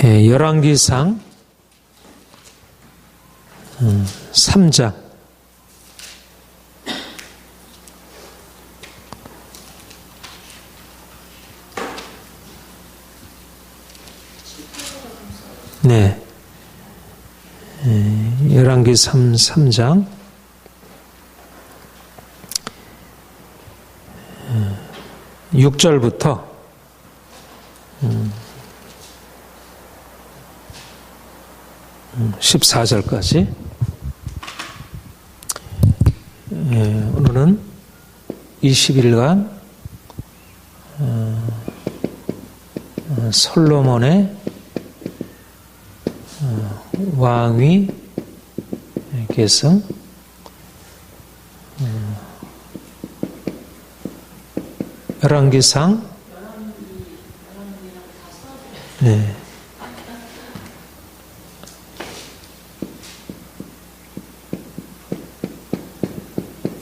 열왕기상 3장 네, 열왕기상 3장 6절부터 14절까지 오늘은 20일간 솔로몬의 왕위 계승 열왕기상 네.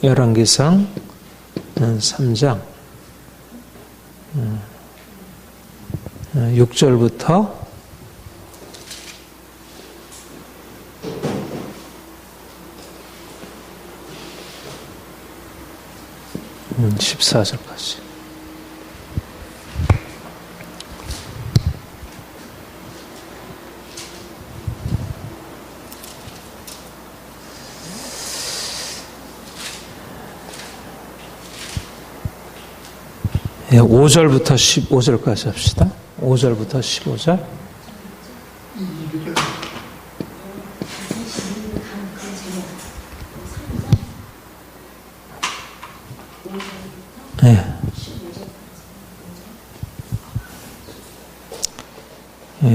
열왕기상 3장 6절부터 14절까지. 예, 5절부터 15절까지 합시다. 5절부터 15절. 네.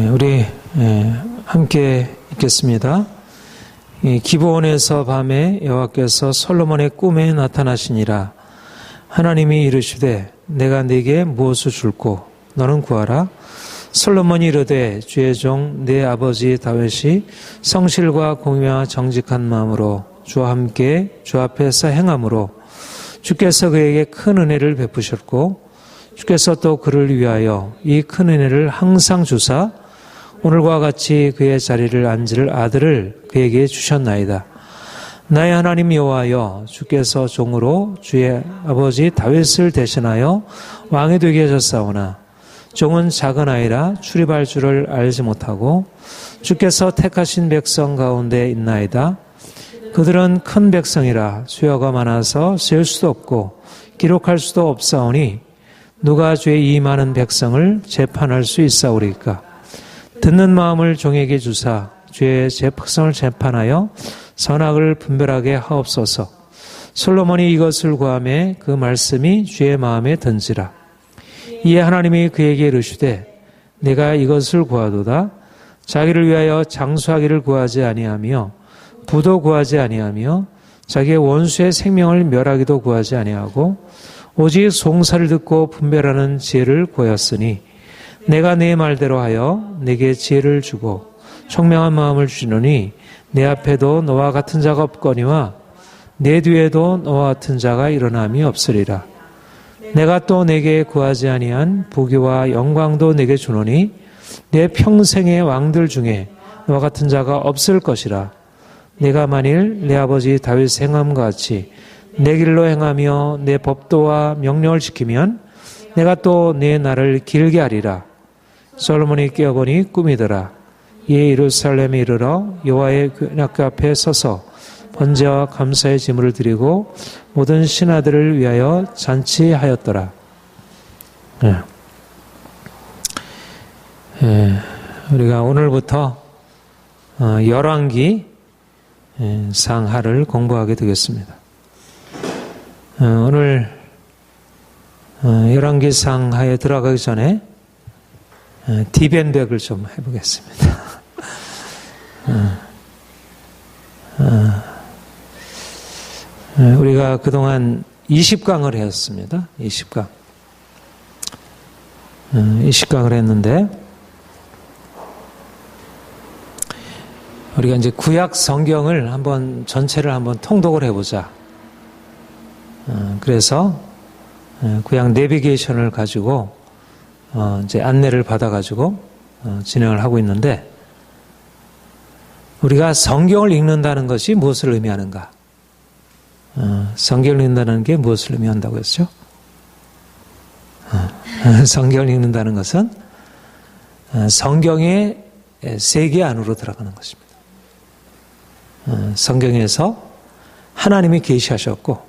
우리 함께 읽겠습니다. 기브온에서 밤에 여호와께서 솔로몬의 꿈에 나타나시니라. 하나님이 이르시되 내가 네게 무엇을 줄꼬 너는 구하라. 솔로몬이 이르되 주의 종 내 아버지 다윗이 성실과 공의와 정직한 마음으로 주와 함께 주 앞에서 행함으로 주께서 그에게 큰 은혜를 베푸셨고 주께서 또 그를 위하여 이 큰 은혜를 항상 주사 오늘과 같이 그의 자리를 앉을 아들을 그에게 주셨나이다. 나의 하나님 여호와여 주께서 종으로 주의 아버지 다윗을 대신하여 왕이 되게 하셨사오나 종은 작은 아이라 출입할 줄을 알지 못하고 주께서 택하신 백성 가운데 있나이다. 그들은 큰 백성이라 수여가 많아서 셀 수도 없고 기록할 수도 없사오니 누가 주의 이 많은 백성을 재판할 수 있사오리까. 듣는 마음을 종에게 주사 주의 백성을 재판하여 선악을 분별하게 하옵소서. 솔로몬이 이것을 구하매 그 말씀이 주의 마음에 든지라. 이에 하나님이 그에게 이르시되 내가 이것을 구하도다. 자기를 위하여 장수하기를 구하지 아니하며 부도 구하지 아니하며 자기의 원수의 생명을 멸하기도 구하지 아니하고 오직 송사를 듣고 분별하는 지혜를 구하였으니 내가 내 말대로 하여 내게 지혜를 주고 청명한 마음을 주시노니 내 앞에도 너와 같은 자가 없거니와 내 뒤에도 너와 같은 자가 일어남이 없으리라. 내가 또 내게 구하지 아니한 부귀와 영광도 내게 주노니 내 평생의 왕들 중에 너와 같은 자가 없을 것이라. 내가 만일 내 아버지 다윗 행함과 같이 내 길로 행하며 내 법도와 명령을 지키면 내가 또 내 날을 길게 하리라. 솔로몬이 깨어보니 꿈이더라. 이에 예루살렘에 이르러 여호와의 궤낙 앞에 서서 번제와 감사의 제물을 드리고 모든 신하들을 위하여 잔치하였더라. 우리가 오늘부터 열왕기 상하를 공부하게 되겠습니다. 오늘 열왕기 상하에 들어가기 전에 디벤백을 좀 해보겠습니다. 우리가 그동안 20강을 했습니다. 20강. 20강을 했는데 우리가 이제 구약 성경을 한번 전체를 한번 통독을 해보자. 그래서 구약 내비게이션을 가지고 이제 안내를 받아가지고 진행을 하고 있는데, 우리가 성경을 읽는다는 것이 무엇을 의미하는가? 성경을 읽는다는 게 무엇을 의미한다고 했죠? 성경을 읽는다는 것은 성경의 세계 안으로 들어가는 것입니다. 성경에서 하나님이 계시하셨고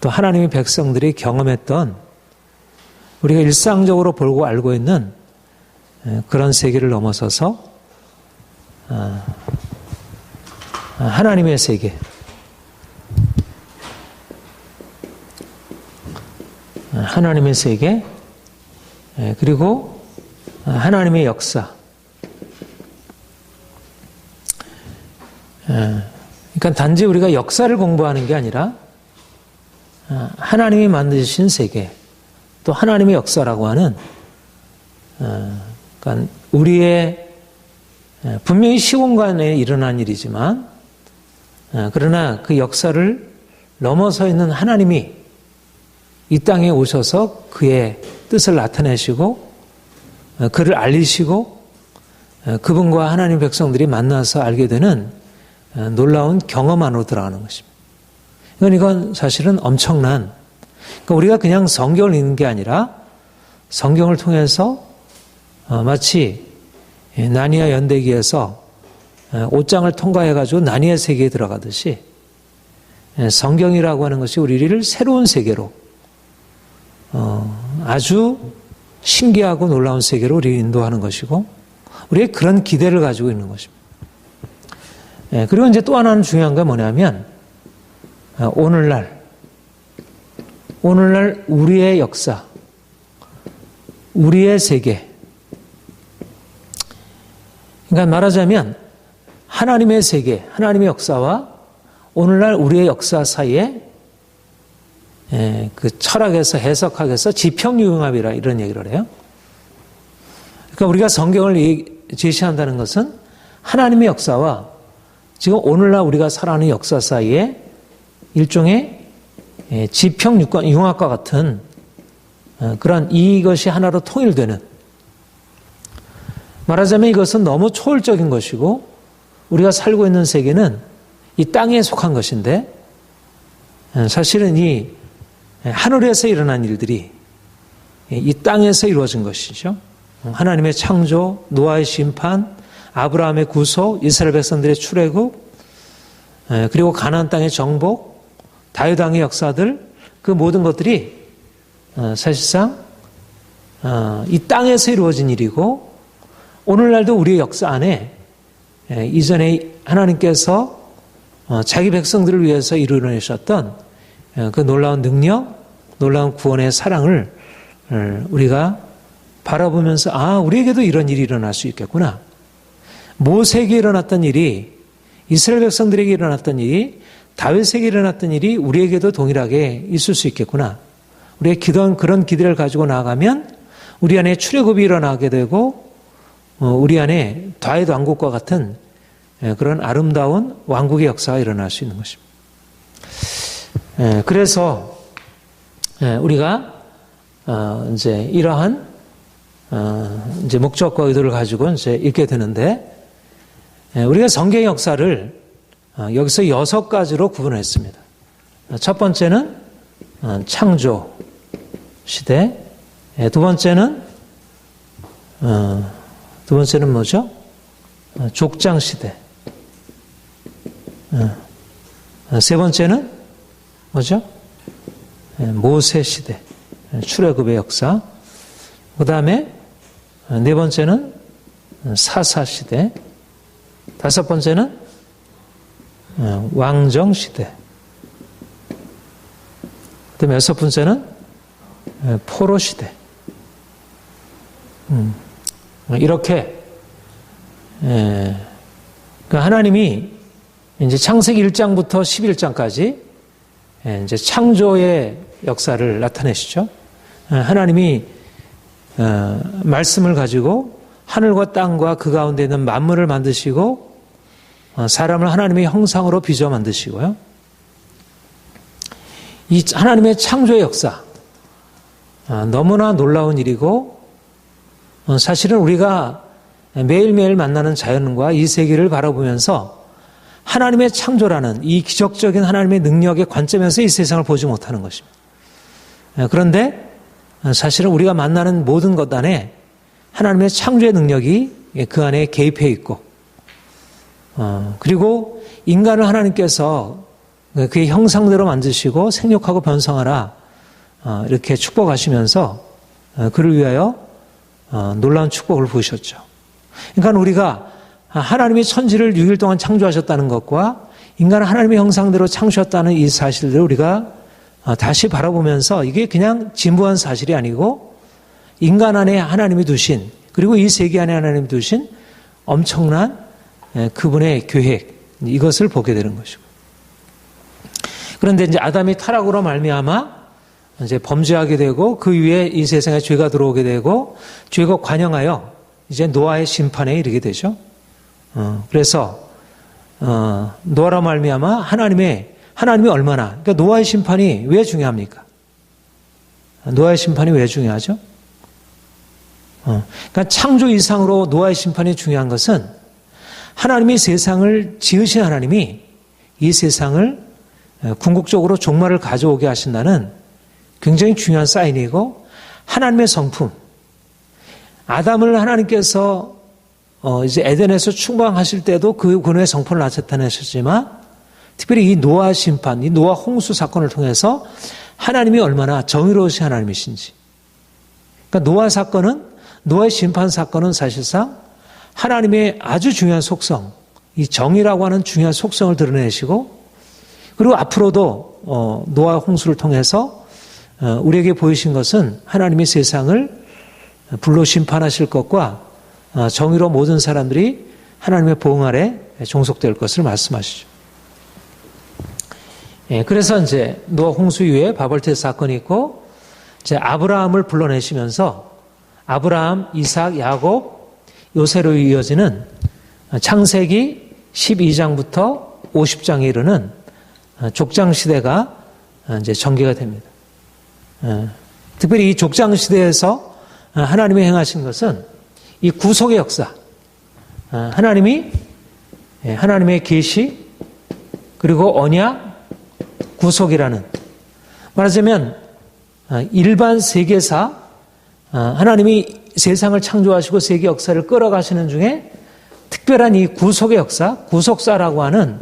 또 하나님의 백성들이 경험했던 우리가 일상적으로 보고 알고 있는 그런 세계를 넘어서서 하나님의 세계, 하나님의 세계, 그리고 하나님의 역사. 그러니까 단지 우리가 역사를 공부하는 게 아니라 하나님이 만드신 세계, 또 하나님의 역사라고 하는, 그러니까 우리의 분명히 시공간에 일어난 일이지만, 그러나 그 역사를 넘어서 있는 하나님이 이 땅에 오셔서 그의 뜻을 나타내시고 그를 알리시고 그분과 하나님 백성들이 만나서 알게 되는 놀라운 경험 안으로 들어가는 것입니다. 이건 사실은 엄청난, 그러니까 우리가 그냥 성경을 읽는 게 아니라 성경을 통해서 마치 나니아 연대기에서 옷장을 통과해가지고 나니아 세계에 들어가듯이 성경이라고 하는 것이 우리를 새로운 세계로, 아주 신기하고 놀라운 세계로 우리를 인도하는 것이고, 우리의 그런 기대를 가지고 있는 것입니다. 그리고 이제 또 하나는 중요한 건 뭐냐면, 오늘날 우리의 역사, 우리의 세계. 그러니까 말하자면 하나님의 세계, 하나님의 역사와 오늘날 우리의 역사 사이에 그 철학에서 해석학에서 지평융합이라 이런 얘기를 해요. 그러니까 우리가 성경을 제시한다는 것은 하나님의 역사와 지금 오늘날 우리가 살아가는 역사 사이에 일종의 지평융합과 같은 그런 이것이 하나로 통일되는, 말하자면 이것은 너무 초월적인 것이고 우리가 살고 있는 세계는 이 땅에 속한 것인데 사실은 이 하늘에서 일어난 일들이 이 땅에서 이루어진 것이죠. 하나님의 창조, 노아의 심판, 아브라함의 구속, 이스라엘 백성들의 출애굽, 그리고 가나안 땅의 정복, 다윗 왕의 역사들, 그 모든 것들이 사실상 이 땅에서 이루어진 일이고 오늘날도 우리의 역사 안에 이전에 하나님께서 자기 백성들을 위해서 이루어내셨던 그 놀라운 능력, 놀라운 구원의 사랑을 우리가 바라보면서 우리에게도 이런 일이 일어날 수 있겠구나. 모세에게 일어났던 일이, 이스라엘 백성들에게 일어났던 일이, 다윗에게 일어났던 일이 우리에게도 동일하게 있을 수 있겠구나. 우리의 그런 기대를 가지고 나아가면 우리 안에 출애굽이 일어나게 되고 우리 안에 다윗 왕국과 같은 그런 아름다운 왕국의 역사가 일어날 수 있는 것입니다. 그래서 우리가 이제 이러한 이제 목적과 의도를 가지고 이제 읽게 되는데, 우리가 성경의 역사를 여기서 6가지로 구분했습니다. 첫 번째는 창조 시대, 두 번째는 뭐죠? 족장 시대, 세 번째는 뭐죠? 모세 시대, 출애굽의 역사. 그 다음에 네 번째는 사사 시대, 다섯 번째는 왕정 시대, 그 다음에 여섯 번째는 포로 시대. 이렇게 하나님이 이제 창세기 1장부터 11장까지 이제 창조의 역사를 나타내시죠. 하나님이 말씀을 가지고 하늘과 땅과 그 가운데 있는 만물을 만드시고 사람을 하나님의 형상으로 빚어 만드시고요. 이 하나님의 창조의 역사, 너무나 놀라운 일이고 사실은 우리가 매일매일 만나는 자연과 이 세계를 바라보면서 하나님의 창조라는 이 기적적인 하나님의 능력의 관점에서 이 세상을 보지 못하는 것입니다. 그런데 사실은 우리가 만나는 모든 것 안에 하나님의 창조의 능력이 그 안에 개입해 있고, 그리고 인간을 하나님께서 그의 형상대로 만드시고 생육하고 번성하라 이렇게 축복하시면서 그를 위하여 놀라운 축복을 부으셨죠. 그러니까 우리가 하나님이 천지를 6일 동안 창조하셨다는 것과 인간을 하나님의 형상대로 창조하셨다는 이 사실들을 우리가 다시 바라보면서 이게 그냥 진부한 사실이 아니고 인간 안에 하나님이 두신, 그리고 이 세계 안에 하나님이 두신 엄청난 그분의 계획, 이것을 보게 되는 것이고. 그런데 이제 아담이 타락으로 말미암아 이제 범죄하게 되고 그 위에 이 세상에 죄가 들어오게 되고 죄가 관영하여 이제 노아의 심판에 이르게 되죠. 그래서 노아로 말미암아 하나님이 얼마나, 그러니까 노아의 심판이 왜 중요합니까? 노아의 심판이 왜 중요하죠? 그러니까 창조 이상으로 노아의 심판이 중요한 것은 하나님이 세상을 지으신 하나님이 이 세상을 궁극적으로 종말을 가져오게 하신다는 굉장히 중요한 사인이고, 하나님의 성품, 아담을 하나님께서 이제 에덴에서 충방하실 때도 그 근원의 성품을 나타내셨지만, 특별히 이 노아 심판, 이 노아 홍수 사건을 통해서 하나님이 얼마나 정의로우신 하나님이신지. 그러니까 노아의 심판 사건은 사실상 하나님의 아주 중요한 속성, 이 정의라고 하는 중요한 속성을 드러내시고, 그리고 앞으로도 노아 홍수를 통해서 우리에게 보이신 것은 하나님이 세상을 불로 심판하실 것과 정의로 모든 사람들이 하나님의 보응 아래 종속될 것을 말씀하시죠. 그래서 이제 노아 홍수 이후에 바벨탑 사건이 있고, 이제 아브라함을 불러내시면서 아브라함, 이삭, 야곱, 요새로 이어지는 창세기 12장부터 50장에 이르는 족장 시대가 이제 전개가 됩니다. 특별히 이 족장 시대에서 하나님이 행하신 것은 이 구속의 역사, 하나님의 계시, 그리고 언약, 구속이라는, 말하자면 일반 세계사, 하나님이 세상을 창조하시고 세계 역사를 끌어가시는 중에 특별한 이 구속의 역사, 구속사라고 하는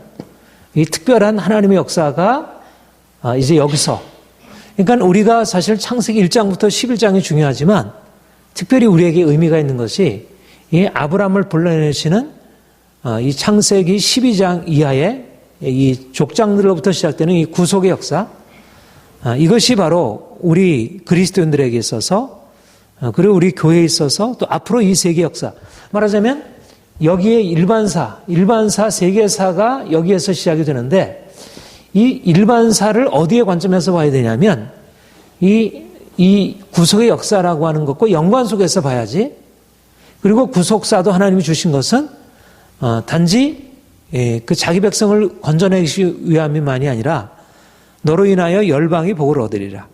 이 특별한 하나님의 역사가 이제 여기서, 그러니까 우리가 사실 창세기 1장부터 11장이 중요하지만 특별히 우리에게 의미가 있는 것이 이 아브라함을 불러내시는 이 창세기 12장 이하의 이 족장들로부터 시작되는 이 구속의 역사, 이것이 바로 우리 그리스도인들에게 있어서, 그리고 우리 교회에 있어서, 또 앞으로 이 세계 역사, 말하자면 여기에 일반사 세계사가 여기에서 시작이 되는데, 이 일반사를 어디에 관점에서 봐야 되냐면 이 구속의 역사라고 하는 것과 연관 속에서 봐야지. 그리고 구속사도 하나님이 주신 것은 단지 그 자기 백성을 건져내기 위함만이 아니라 너로 인하여 열방이 복을 얻으리라.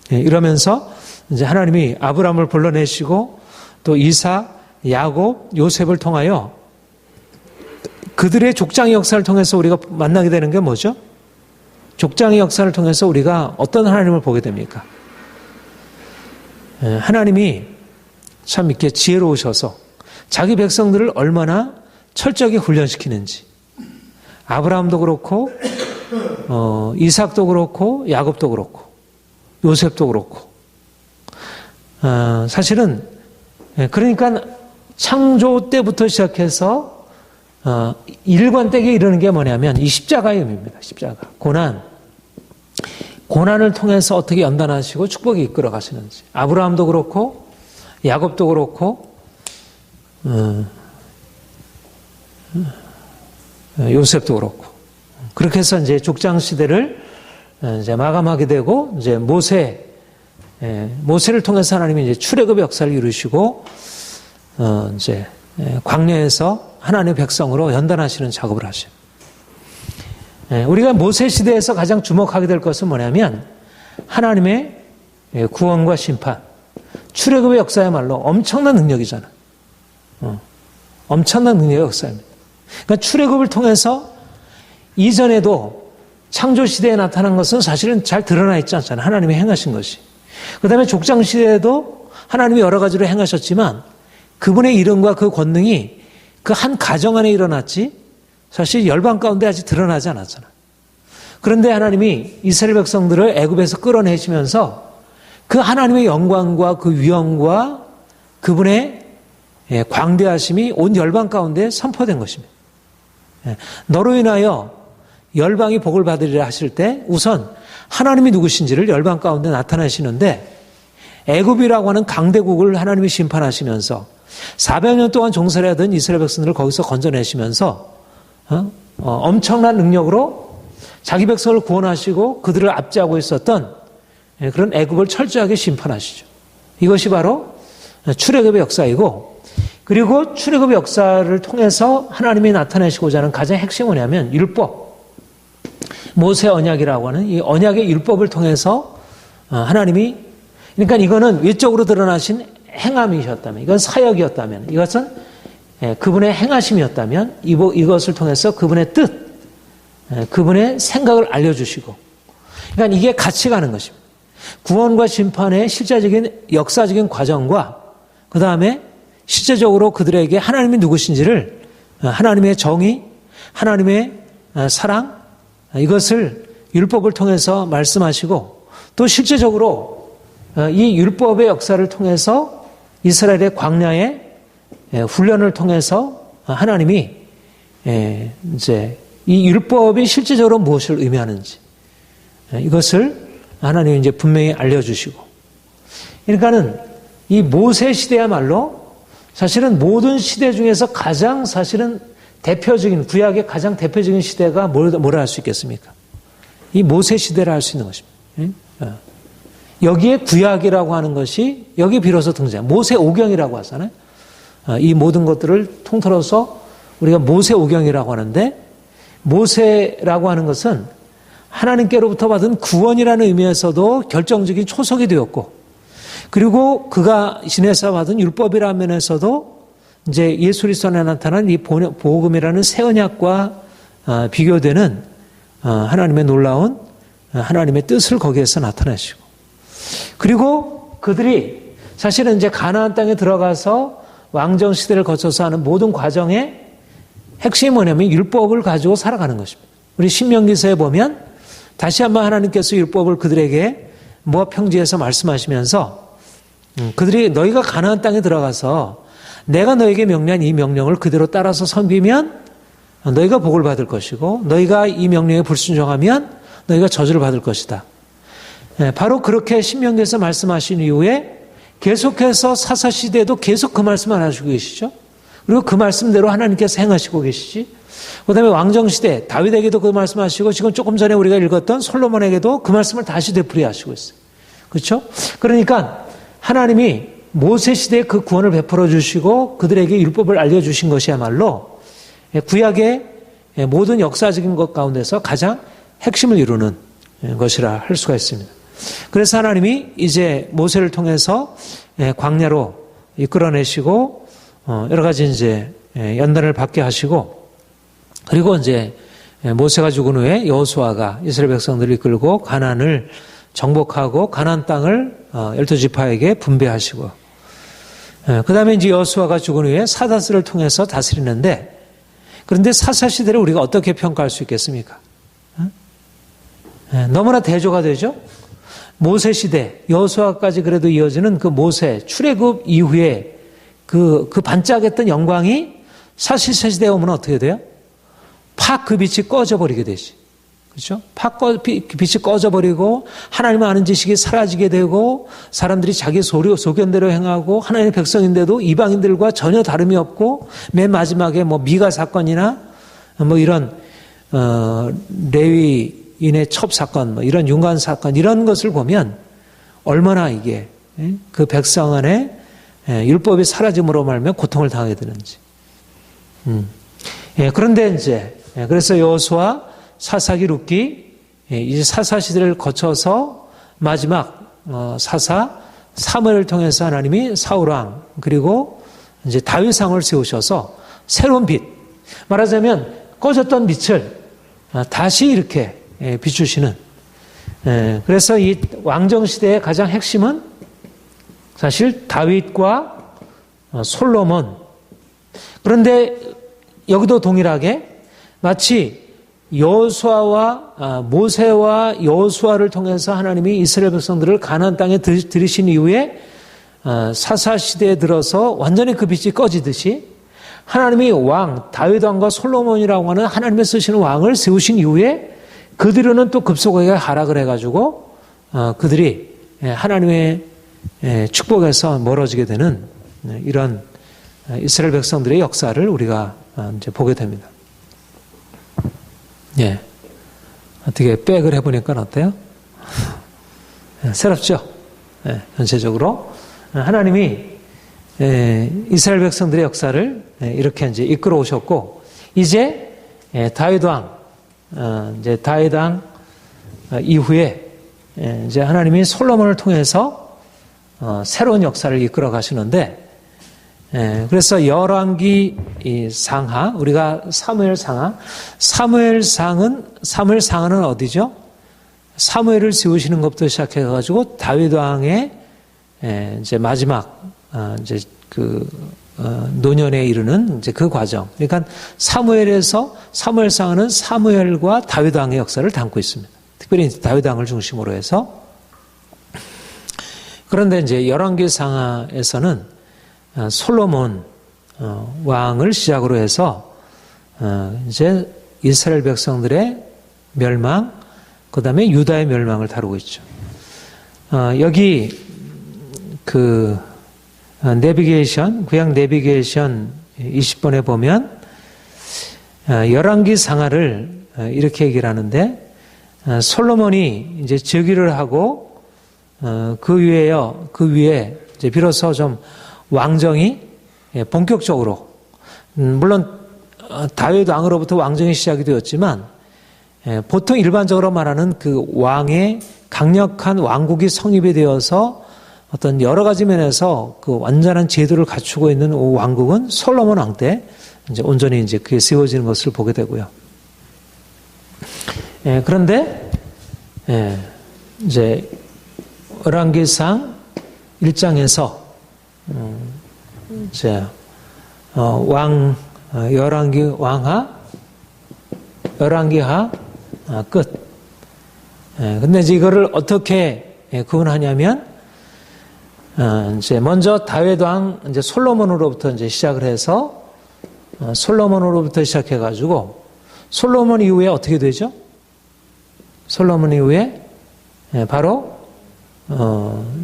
이러면서 이제 하나님이 아브라함을 불러내시고 또 이삭, 야곱, 요셉을 통하여 그들의 족장의 역사를 통해서 우리가 만나게 되는 게 뭐죠? 족장의 역사를 통해서 우리가 어떤 하나님을 보게 됩니까? 하나님이 참 이렇게 지혜로우셔서 자기 백성들을 얼마나 철저하게 훈련시키는지, 아브라함도 그렇고 이삭도 그렇고 야곱도 그렇고 요셉도 그렇고, 사실은 그러니까 창조 때부터 시작해서 일관되게 이르는 게 뭐냐면 이 십자가의 의미입니다. 십자가, 고난을 통해서 어떻게 연단하시고 축복이 이끌어 가시는지, 아브라함도 그렇고 야곱도 그렇고 요셉도 그렇고, 그렇게 해서 이제 족장 시대를 이제 마감하게 되고, 이제 모세를 통해서 하나님이 이제 출애굽의 역사를 이루시고 이제 광야에서 하나님의 백성으로 연단하시는 작업을 하셔요. 우리가 모세 시대에서 가장 주목하게 될 것은 뭐냐면 하나님의 구원과 심판, 출애굽의 역사야말로 엄청난 능력이잖아. 엄청난 능력의 역사입니다. 그러니까 출애굽을 통해서 이전에도 창조 시대에 나타난 것은 사실은 잘 드러나 있지 않잖아요. 하나님이 행하신 것이. 그 다음에 족장 시대에도 하나님이 여러 가지로 행하셨지만 그분의 이름과 그 권능이 그 한 가정 안에 일어났지 사실 열방 가운데 아직 드러나지 않았잖아요. 그런데 하나님이 이스라엘 백성들을 애굽에서 끌어내시면서 그 하나님의 영광과 그 위엄과 그분의 광대하심이 온 열방 가운데 선포된 것입니다. 너로 인하여 열방이 복을 받으리라 하실 때 우선 하나님이 누구신지를 열방 가운데 나타내시는데 애굽이라고 하는 강대국을 하나님이 심판하시면서 400년 동안 종살이하던 이스라엘 백성들을 거기서 건져내시면서 엄청난 능력으로 자기 백성을 구원하시고 그들을 압제하고 있었던 그런 애굽을 철저하게 심판하시죠. 이것이 바로 출애굽의 역사이고 그리고 출애굽의 역사를 통해서 하나님이 나타내시고자 하는 가장 핵심은 뭐냐면 율법, 모세 언약이라고 하는 이 언약의 율법을 통해서 하나님이 그러니까 이거는 외적으로 드러나신 행함이셨다면 이건 사역이었다면 이것은 그분의 행하심이었다면 이것을 통해서 그분의 뜻, 그분의 생각을 알려주시고 그러니까 이게 같이 가는 것입니다. 구원과 심판의 실제적인 역사적인 과정과 그 다음에 실제적으로 그들에게 하나님이 누구신지를 하나님의 정의, 하나님의 사랑 이것을 율법을 통해서 말씀하시고 또 실제적으로 이 율법의 역사를 통해서 이스라엘의 광야의 훈련을 통해서 하나님이 이제 이 율법이 실제적으로 무엇을 의미하는지 이것을 하나님이 이제 분명히 알려주시고 그러니까는 이 모세 시대야말로 사실은 모든 시대 중에서 가장 사실은 대표적인 구약의 가장 대표적인 시대가 뭐라 할 수 있겠습니까? 이 모세 시대를 할 수 있는 것입니다. 여기에 구약이라고 하는 것이 여기 비로소 등장. 모세 오경이라고 하잖아요. 이 모든 것들을 통틀어서 우리가 모세 오경이라고 하는데 모세라고 하는 것은 하나님께로부터 받은 구원이라는 의미에서도 결정적인 초석이 되었고 그리고 그가 지내서 받은 율법이라는 면에서도 이제 예수 그리스도 안에 나타난 이 복음이라는 새 언약과 비교되는 하나님의 놀라운 하나님의 뜻을 거기에서 나타내시고 그리고 그들이 사실은 이제 가나안 땅에 들어가서 왕정 시대를 거쳐서 하는 모든 과정의 핵심이 뭐냐면 율법을 가지고 살아가는 것입니다. 우리 신명기서에 보면 다시 한번 하나님께서 율법을 그들에게 모압 평지에서 말씀하시면서 그들이 너희가 가나안 땅에 들어가서 내가 너에게 명령한 이 명령을 그대로 따라서 섬기면 너희가 복을 받을 것이고 너희가 이 명령에 불순종하면 너희가 저주를 받을 것이다. 바로 그렇게 신명기에서 말씀하신 이후에 계속해서 사사시대에도 계속 그 말씀을 하시고 계시죠. 그리고 그 말씀대로 하나님께서 행하시고 계시지. 그 다음에 왕정시대 다윗에게도 그 말씀하시고 지금 조금 전에 우리가 읽었던 솔로몬에게도 그 말씀을 다시 되풀이하시고 있어요. 그렇죠? 그러니까 하나님이 모세 시대에 그 구원을 베풀어 주시고 그들에게 율법을 알려주신 것이야말로 구약의 모든 역사적인 것 가운데서 가장 핵심을 이루는 것이라 할 수가 있습니다. 그래서 하나님이 이제 모세를 통해서 광야로 이끌어내시고 여러 가지 이제 연단을 받게 하시고 그리고 이제 모세가 죽은 후에 여호수아가 이스라엘 백성들을 이끌고 가나안을 정복하고 가나안 땅을 12지파에게 분배하시고 그 다음에 이제 여호수아가 죽은 후에 사다스를 통해서 다스리는데 그런데 사사시대를 우리가 어떻게 평가할 수 있겠습니까? 너무나 대조가 되죠. 모세 시대 여호수아까지 그래도 이어지는 그 모세 출애굽 이후에 그 반짝했던 영광이 사실 시대에 오면 어떻게 돼요? 팍 그 빛이 꺼져버리게 되지. 그렇죠? 빛이 꺼져버리고 하나님 아는 지식이 사라지게 되고 사람들이 자기 소견대로 행하고 하나님의 백성인데도 이방인들과 전혀 다름이 없고 맨 마지막에 뭐 미가 사건이나 뭐 이런 레위인의 첩 사건 뭐 이런 윤관 사건 이런 것을 보면 얼마나 이게 그 백성 안에 율법이 사라짐으로 말하면 고통을 당하게 되는지. 그런데 이제 그래서 여호수아 사사기 룻기 이제 사사 시대를 거쳐서 마지막 사사 사무엘을 통해서 하나님이 사울 왕 그리고 이제 다윗 왕을 세우셔서 새로운 빛, 말하자면 꺼졌던 빛을 다시 이렇게 비추시는. 그래서 이 왕정 시대의 가장 핵심은 사실 다윗과 솔로몬. 그런데 여기도 동일하게 마치 여호수아와 모세와 여호수아를 통해서 하나님이 이스라엘 백성들을 가나안 땅에 들이신 이후에 사사 시대에 들어서 완전히 그 빛이 꺼지듯이 하나님이 왕 다윗 왕과 솔로몬이라고 하는 하나님의 쓰시는 왕을 세우신 이후에 그들은 또 급속하게 하락을 해가지고 그들이 하나님의 축복에서 멀어지게 되는 이런 이스라엘 백성들의 역사를 우리가 이제 보게 됩니다. 예. 어떻게 백을 해보니까 어때요? 새롭죠? 예, 전체적으로. 하나님이 이스라엘 백성들의 역사를 이렇게 이제 이끌어 오셨고, 이제 다윗 왕, 이제 다윗 왕 이후에 이제 하나님이 솔로몬을 통해서 새로운 역사를 이끌어 가시는데, 그래서 열왕기 상하, 우리가 사무엘 상하는 어디죠? 사무엘을 세우시는 것부터 시작해가지고 다윗 왕의 이제 마지막 이제 그 노년에 이르는 이제 그 과정. 그러니까 사무엘 상하는 사무엘과 다윗 왕의 역사를 담고 있습니다. 특별히 다윗 왕을 중심으로 해서. 그런데 이제 열왕기 상하에서는 솔로몬 왕을 시작으로 해서 이제 이스라엘 백성들의 멸망, 그 다음에 유다의 멸망을 다루고 있죠. 여기 그 내비게이션, 구약 내비게이션 20번에 보면 열왕기 상하를 이렇게 얘기를 하는데, 솔로몬이 이제 즉위를 하고 그 위에 이제 비로소 좀 왕정이 본격적으로, 물론 다윗 왕으로부터 왕정이 시작이 되었지만 보통 일반적으로 말하는 그 왕의 강력한 왕국이 성립이 되어서 어떤 여러 가지 면에서 그 완전한 제도를 갖추고 있는 왕국은 솔로몬 왕 때 이제 온전히 이제 그게 세워지는 것을 보게 되고요. 그런데 이제 열왕기상 1장에서 이제 열왕기 왕하, 열왕기하 끝. 근데 이제 이거를 어떻게 구분하냐면, 이제 먼저 다윗 왕 이제 솔로몬으로부터 이제 시작을 해서 솔로몬으로부터 시작해가지고 솔로몬 이후에 어떻게 되죠? 솔로몬 이후에 바로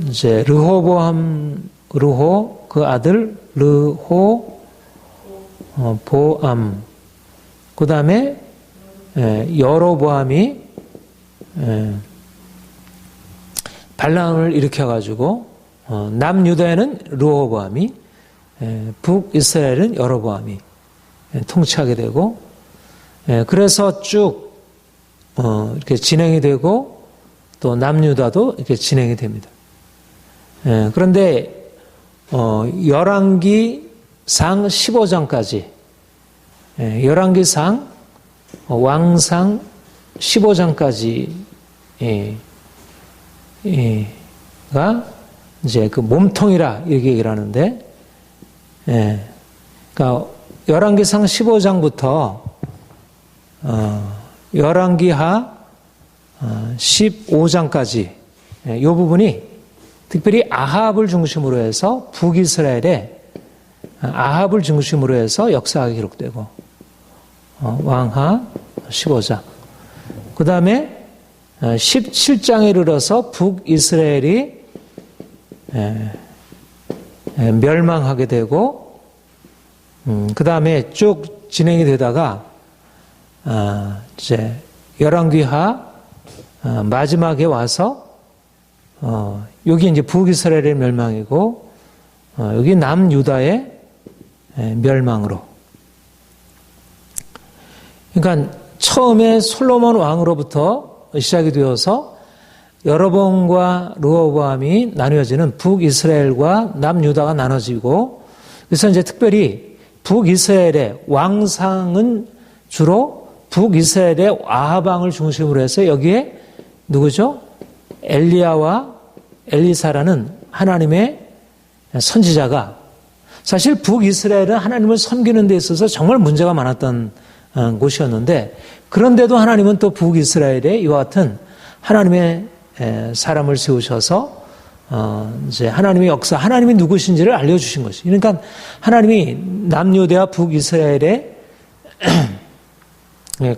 이제 르호 그 아들 보암, 그 다음에 여로보암이 발람을 일으켜가지고 남유다에는 르호보암이, 북이스라엘은 여로보암이 통치하게 되고, 그래서 쭉 이렇게 진행이 되고 또 남유다도 이렇게 진행이 됩니다. 그런데 열왕기상 15장까지, 열왕기상 왕상 15장까지가 이제 그 몸통이라 이렇게 얘기를 하는데, 그러니까 열왕기상 15장부터 열왕기하 15장까지 이 부분이 특별히 아합을 중심으로 해서 북이스라엘의 아합을 중심으로 해서 역사가 기록되고, 왕하 15장, 그 다음에 17장에 이르러서 북이스라엘이 멸망하게 되고, 그 다음에 쭉 진행이 되다가 이제 열왕기하 마지막에 와서 여기 이제 북이스라엘의 멸망이고, 여기 남유다의 멸망으로. 그러니까 처음에 솔로몬 왕으로부터 시작이 되어서 여로보암과 르호보암이 나뉘어지는 북이스라엘과 남유다가 나눠지고, 그래서 이제 특별히 북이스라엘의 왕상은 주로 북이스라엘의 아합 왕을 중심으로 해서 여기에 누구죠? 엘리야와 엘리사라는 하나님의 선지자가, 사실 북이스라엘은 하나님을 섬기는 데 있어서 정말 문제가 많았던 곳이었는데, 그런데도 하나님은 또 북이스라엘에 이와 같은 하나님의 사람을 세우셔서 이제 하나님의 역사, 하나님이 누구신지를 알려주신 것이. 그러니까 하나님이 남유대와 북이스라엘의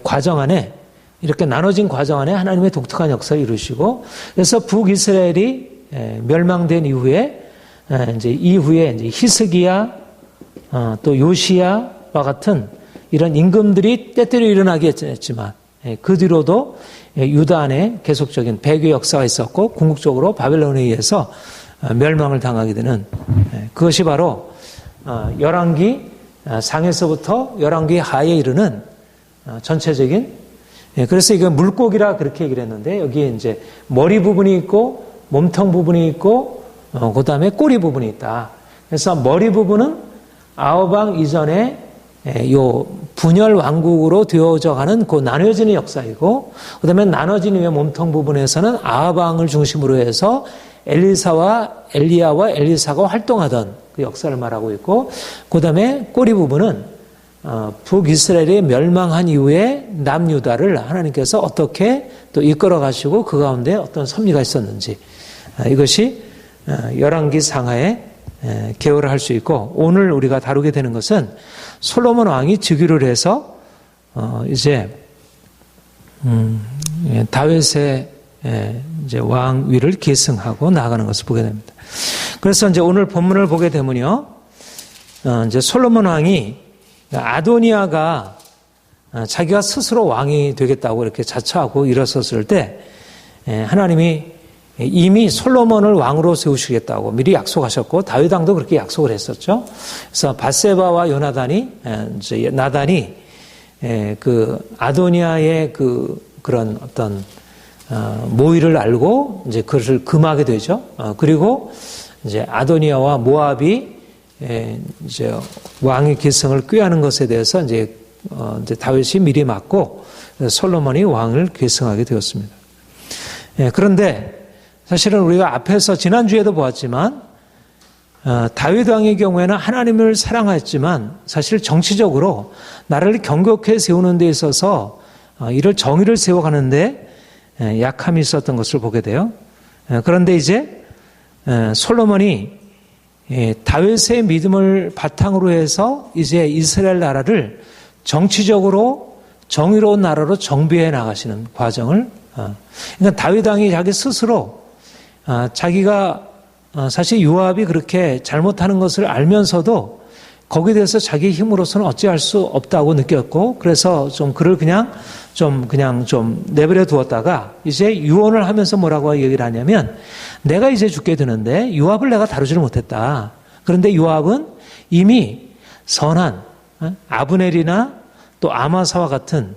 과정 안에, 이렇게 나눠진 과정 안에 하나님의 독특한 역사를 이루시고, 그래서 북이스라엘이 멸망된 이후에 이제 히스기야, 또 요시야와 같은 이런 임금들이 때때로 일어나게 했지만, 그 뒤로도 유다 안에 계속적인 배교 역사가 있었고, 궁극적으로 바벨론에 의해서 멸망을 당하게 되는, 그것이 바로 열왕기 상에서부터 열왕기 하에 이르는 전체적인, 그래서 이거 물고기라 그렇게 얘기를 했는데, 여기에 이제 머리 부분이 있고 몸통 부분이 있고 그 다음에 꼬리 부분이 있다. 그래서 머리 부분은 아합왕 이전에 요 분열 왕국으로 되어져 가는 그 나눠지는 역사이고, 그 다음에 나눠진 이후에 몸통 부분에서는 아합왕을 중심으로 해서 엘리사와 엘리야와 엘리사가 활동하던 그 역사를 말하고 있고, 그 다음에 꼬리 부분은 북이스라엘이 멸망한 이후에 남유다를 하나님께서 어떻게 또 이끌어 가시고 그 가운데 어떤 섭리가 있었는지, 이것이 열왕기 상하에 개요를 할 수 있고, 오늘 우리가 다루게 되는 것은 솔로몬 왕이 즉위를 해서 이제 다윗의 이제 왕위를 계승하고 나아가는 것을 보게 됩니다. 그래서 이제 오늘 본문을 보게 되면요, 이제 솔로몬 왕이, 아도니아가 자기가 스스로 왕이 되겠다고 이렇게 자처하고 일어섰을 때 하나님이 이미 솔로몬을 왕으로 세우시겠다고 미리 약속하셨고, 다윗 왕도 그렇게 약속을 했었죠. 그래서 밧세바와 요나단이, 이제 나단이 그 아도니아의 그런 어떤 모의를 알고 이제 그것을 금하게 되죠. 그리고 이제 아도니아와 모압이 이제 왕의 계승을 꾀하는 것에 대해서 이제 다윗이 미리 막고 솔로몬이 왕을 계승하게 되었습니다. 그런데 사실은 우리가 앞에서 지난주에도 보았지만, 다윗 왕의 경우에는 하나님을 사랑했지만 사실 정치적으로 나라를 경고케 세우는 데 있어서 이를 정의를 세워가는데 약함이 있었던 것을 보게 돼요. 그런데 이제 솔로몬이 다윗의 믿음을 바탕으로 해서 이제 이스라엘 나라를 정치적으로 정의로운 나라로 정비해 나가시는 과정을, 그러니까 다윗 왕이 자기 스스로 자기가 사실 요압이 그렇게 잘못하는 것을 알면서도 거기에 대해서 자기 힘으로서는 어찌할 수 없다고 느꼈고, 그래서 좀 그를 그냥 좀 내버려 두었다가 이제 유언을 하면서 뭐라고 얘기를 하냐면, 내가 이제 죽게 되는데 요압을 내가 다루지를 못했다. 그런데 요압은 이미 선한 아브넬이나 또 아마사와 같은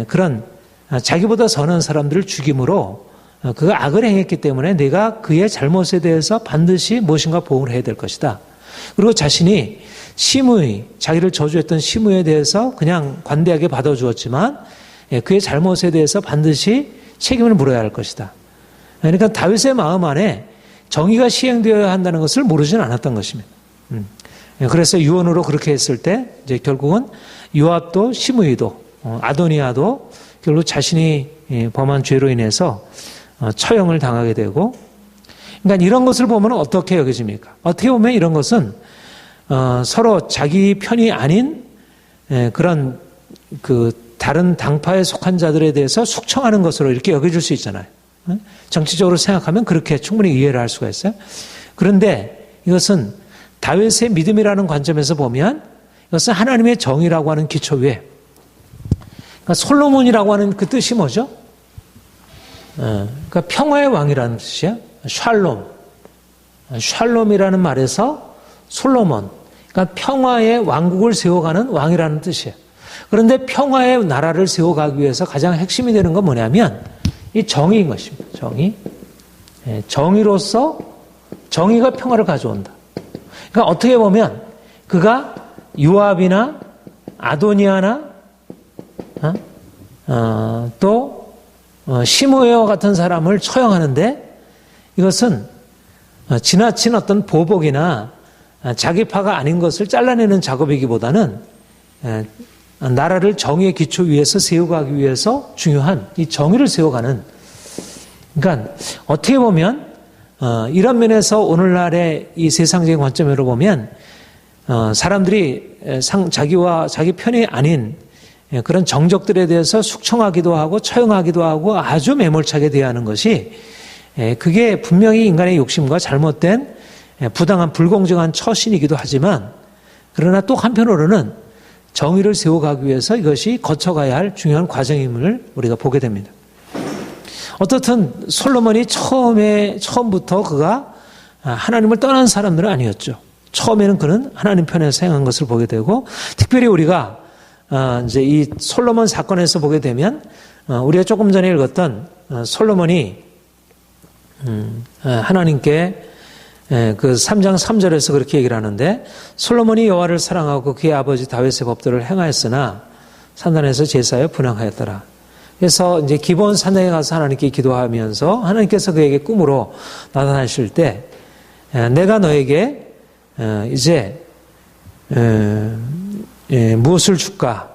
그런 자기보다 선한 사람들을 죽임으로 그가 악을 행했기 때문에 내가 그의 잘못에 대해서 반드시 무엇인가 보응을 해야 될 것이다. 그리고 자신이 시므이, 자기를 저주했던 시므에 대해서 그냥 관대하게 받아주었지만 그의 잘못에 대해서 반드시 책임을 물어야 할 것이다. 그러니까 다윗의 마음 안에 정의가 시행되어야 한다는 것을 모르지는 않았던 것입니다. 그래서 유언으로 그렇게 했을 때 이제 결국은 요압도 시므이도 아도니아도 결국 자신이 범한 죄로 인해서 처형을 당하게 되고, 그러니까 이런 것을 보면 어떻게 여겨집니까? 어떻게 보면 이런 것은 서로 자기 편이 아닌 그런 그 다른 당파에 속한 자들에 대해서 숙청하는 것으로 이렇게 여겨질 수 있잖아요. 정치적으로 생각하면 그렇게 충분히 이해를 할 수가 있어요. 그런데 이것은 다윗의 믿음이라는 관점에서 보면 이것은 하나님의 정의라고 하는 기초 위에, 그러니까 솔로몬이라고 하는 그 뜻이 뭐죠? 그러니까 평화의 왕이라는 뜻이에요. 샬롬이라는 말에서 솔로몬, 그러니까 평화의 왕국을 세워가는 왕이라는 뜻이에요. 그런데 평화의 나라를 세워가기 위해서 가장 핵심이 되는 건 뭐냐면 이 정의인 것입니다. 정의. 정의로서 정의가 평화를 가져온다. 그러니까 어떻게 보면 그가 요압이나 아도니아나 또 시므웨와 같은 사람을 처형하는데 이것은 지나친 어떤 보복이나 자기파가 아닌 것을 잘라내는 작업이기보다는 나라를 정의의 기초 위에서 세워가기 위해서 중요한 이 정의를 세워가는, 그러니까 어떻게 보면 이런 면에서 오늘날의 이 세상적인 관점으로 보면 사람들이 자기와 자기 편이 아닌 그런 정적들에 대해서 숙청하기도 하고 처형하기도 하고 아주 매몰차게 대하는 것이, 그게 분명히 인간의 욕심과 잘못된 부당한 불공정한 처신이기도 하지만, 그러나 또 한편으로는 정의를 세워가기 위해서 이것이 거쳐가야 할 중요한 과정임을 우리가 보게 됩니다. 어떻든 솔로몬이 처음부터 그가 하나님을 떠난 사람들은 아니었죠. 처음에는 그는 하나님 편에서 행한 것을 보게 되고, 특별히 우리가 이제 이 솔로몬 사건에서 보게 되면 우리가 조금 전에 읽었던 솔로몬이 하나님께 그 3장 3절에서 그렇게 얘기를 하는데, 솔로몬이 여호와를 사랑하고 그의 아버지 다윗의 법도를 행하였으나 산단에서 제사에 분향하였더라. 그래서 이제 기본 산당에 가서 하나님께 기도하면서 하나님께서 그에게 꿈으로 나타나실 때, 내가 너에게 이제 무엇을 줄까?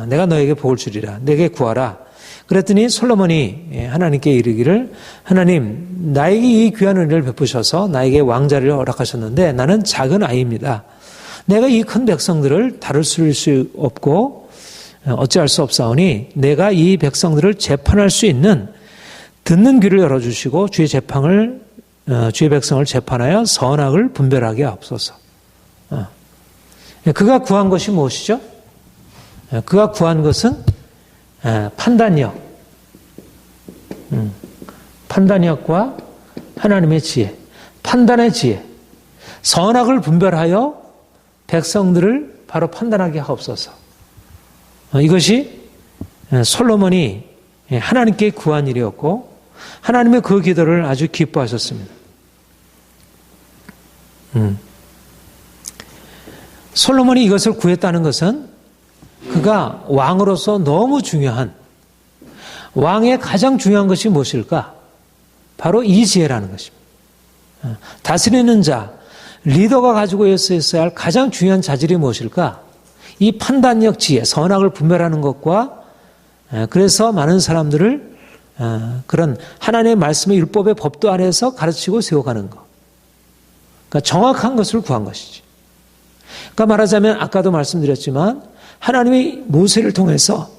내가 너에게 복을 주리라. 내게 구하라. 그랬더니 솔로몬이 하나님께 이르기를, 하나님, 나에게 이 귀한 은혜를 베푸셔서 나에게 왕자를 허락하셨는데 나는 작은 아이입니다. 내가 이 큰 백성들을 다룰 수 없고 어찌할 수 없사오니 내가 이 백성들을 재판할 수 있는 듣는 귀를 열어주시고 주의 백성을 재판하여 선악을 분별하게 하옵소서. 그가 구한 것이 무엇이죠? 그가 구한 것은 판단력, 판단력과 하나님의 지혜, 판단의 지혜, 선악을 분별하여 백성들을 바로 판단하게 하옵소서. 이것이 솔로몬이 하나님께 구한 일이었고, 하나님의 그 기도를 아주 기뻐하셨습니다. 솔로몬이 이것을 구했다는 것은 그가 왕으로서 너무 중요한, 왕의 가장 중요한 것이 무엇일까? 바로 이 지혜라는 것입니다. 다스리는 자, 리더가 가지고 있어야 할 가장 중요한 자질이 무엇일까? 이 판단력 지혜, 선악을 분별하는 것과, 그래서 많은 사람들을 그런 하나님의 말씀의 율법의 법도 안에서 가르치고 세워가는 것. 그러니까 정확한 것을 구한 것이지. 그러니까 말하자면 아까도 말씀드렸지만 하나님이 모세를 통해서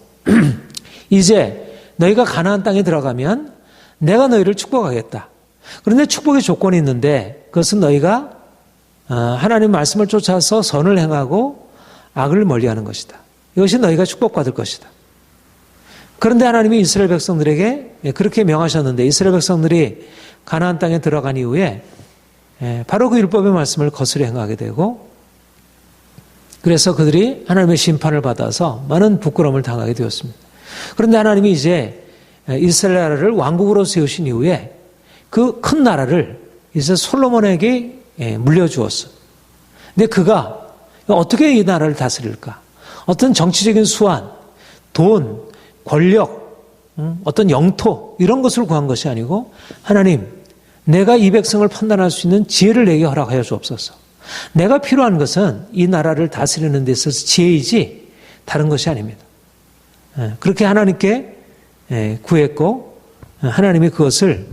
이제 너희가 가나안 땅에 들어가면 내가 너희를 축복하겠다. 그런데 축복의 조건이 있는데 그것은 너희가 하나님 말씀을 쫓아서 선을 행하고 악을 멀리하는 것이다. 이것이 너희가 축복받을 것이다. 그런데 하나님이 이스라엘 백성들에게 그렇게 명하셨는데 이스라엘 백성들이 가나안 땅에 들어간 이후에 바로 그 율법의 말씀을 거스려 행하게 되고, 그래서 그들이 하나님의 심판을 받아서 많은 부끄러움을 당하게 되었습니다. 그런데 하나님이 이제 이스라엘 나라를 왕국으로 세우신 이후에 그 큰 나라를 이제 솔로몬에게 물려주었어요. 근데 그가 어떻게 이 나라를 다스릴까? 어떤 정치적인 수완, 돈, 권력, 어떤 영토 이런 것을 구한 것이 아니고, 하나님, 내가 이 백성을 판단할 수 있는 지혜를 내게 허락하여 주옵소서. 내가 필요한 것은 이 나라를 다스리는 데 있어서 지혜이지 다른 것이 아닙니다. 그렇게 하나님께 구했고 하나님이 그것을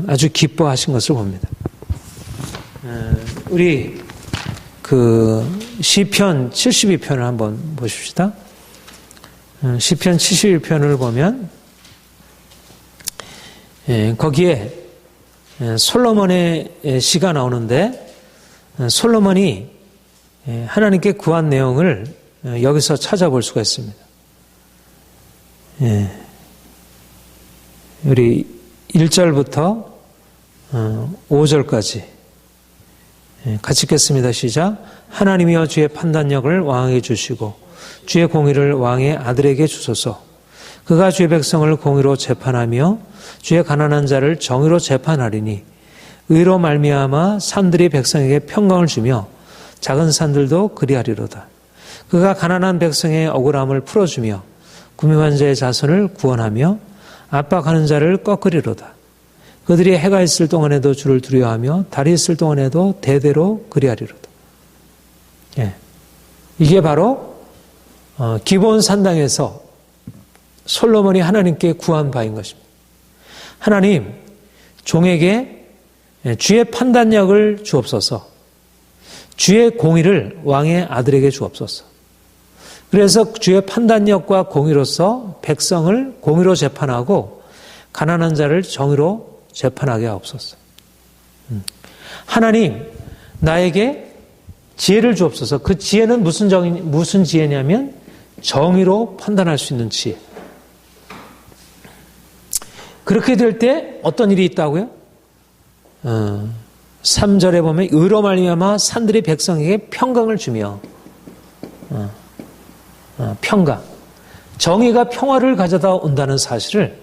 아주 기뻐하신 것을 봅니다. 우리 그 시편 72편을 한번 보십시다. 시편 71편을 보면 거기에 솔로몬의 시가 나오는데, 솔로몬이 하나님께 구한 내용을 여기서 찾아볼 수가 있습니다. 우리 1절부터 5절까지 같이 읽겠습니다. 시작. 하나님이여 주의 판단력을 왕에게 주시고 주의 공의를 왕의 아들에게 주소서. 그가 주의 백성을 공의로 재판하며 주의 가난한 자를 정의로 재판하리니 의로 말미암아 산들이 백성에게 평강을 주며 작은 산들도 그리하리로다. 그가 가난한 백성의 억울함을 풀어주며 구명한 자의 자손을 구원하며 압박하는 자를 꺾으리로다. 그들이 해가 있을 동안에도 주를 두려워하며 달이 있을 동안에도 대대로 그리하리로다. 예. 이게 바로 기브온 산당에서 솔로몬이 하나님께 구한 바인 것입니다. 하나님, 종에게 주의 판단력을 주옵소서. 주의 공의를 왕의 아들에게 주옵소서. 그래서 주의 판단력과 공의로서 백성을 공의로 재판하고 가난한 자를 정의로 재판하게 하옵소서. 하나님, 나에게 지혜를 주옵소서. 그 지혜는 무슨 지혜냐면 정의로 판단할 수 있는 지혜. 그렇게 될 때 어떤 일이 있다고요? 3절에 보면 의로 말미암아 산들이 백성에게 평강을 주며 평강. 정의가 평화를 가져다 온다는 사실을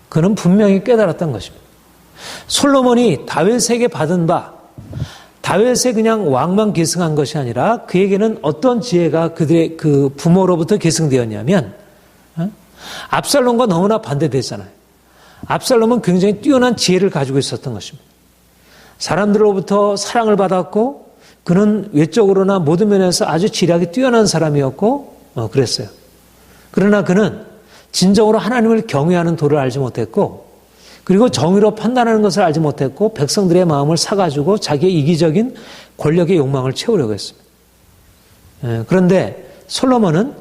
그는 분명히 깨달았던 것입니다. 솔로몬이 다윗에게 받은 바, 다윗에 그냥 왕만 계승한 것이 아니라 그에게는 어떤 지혜가 그들의 그 부모로부터 계승되었냐면 압살롬과 너무나 반대됐잖아요. 압살롬은 굉장히 뛰어난 지혜를 가지고 있었던 것입니다. 사람들로부터 사랑을 받았고 그는 외적으로나 모든 면에서 아주 지략이 뛰어난 사람이었고 그랬어요. 그러나 그는 진정으로 하나님을 경외하는 도를 알지 못했고 그리고 정의로 판단하는 것을 알지 못했고 백성들의 마음을 사가지고 자기의 이기적인 권력의 욕망을 채우려고 했습니다. 그런데 솔로몬은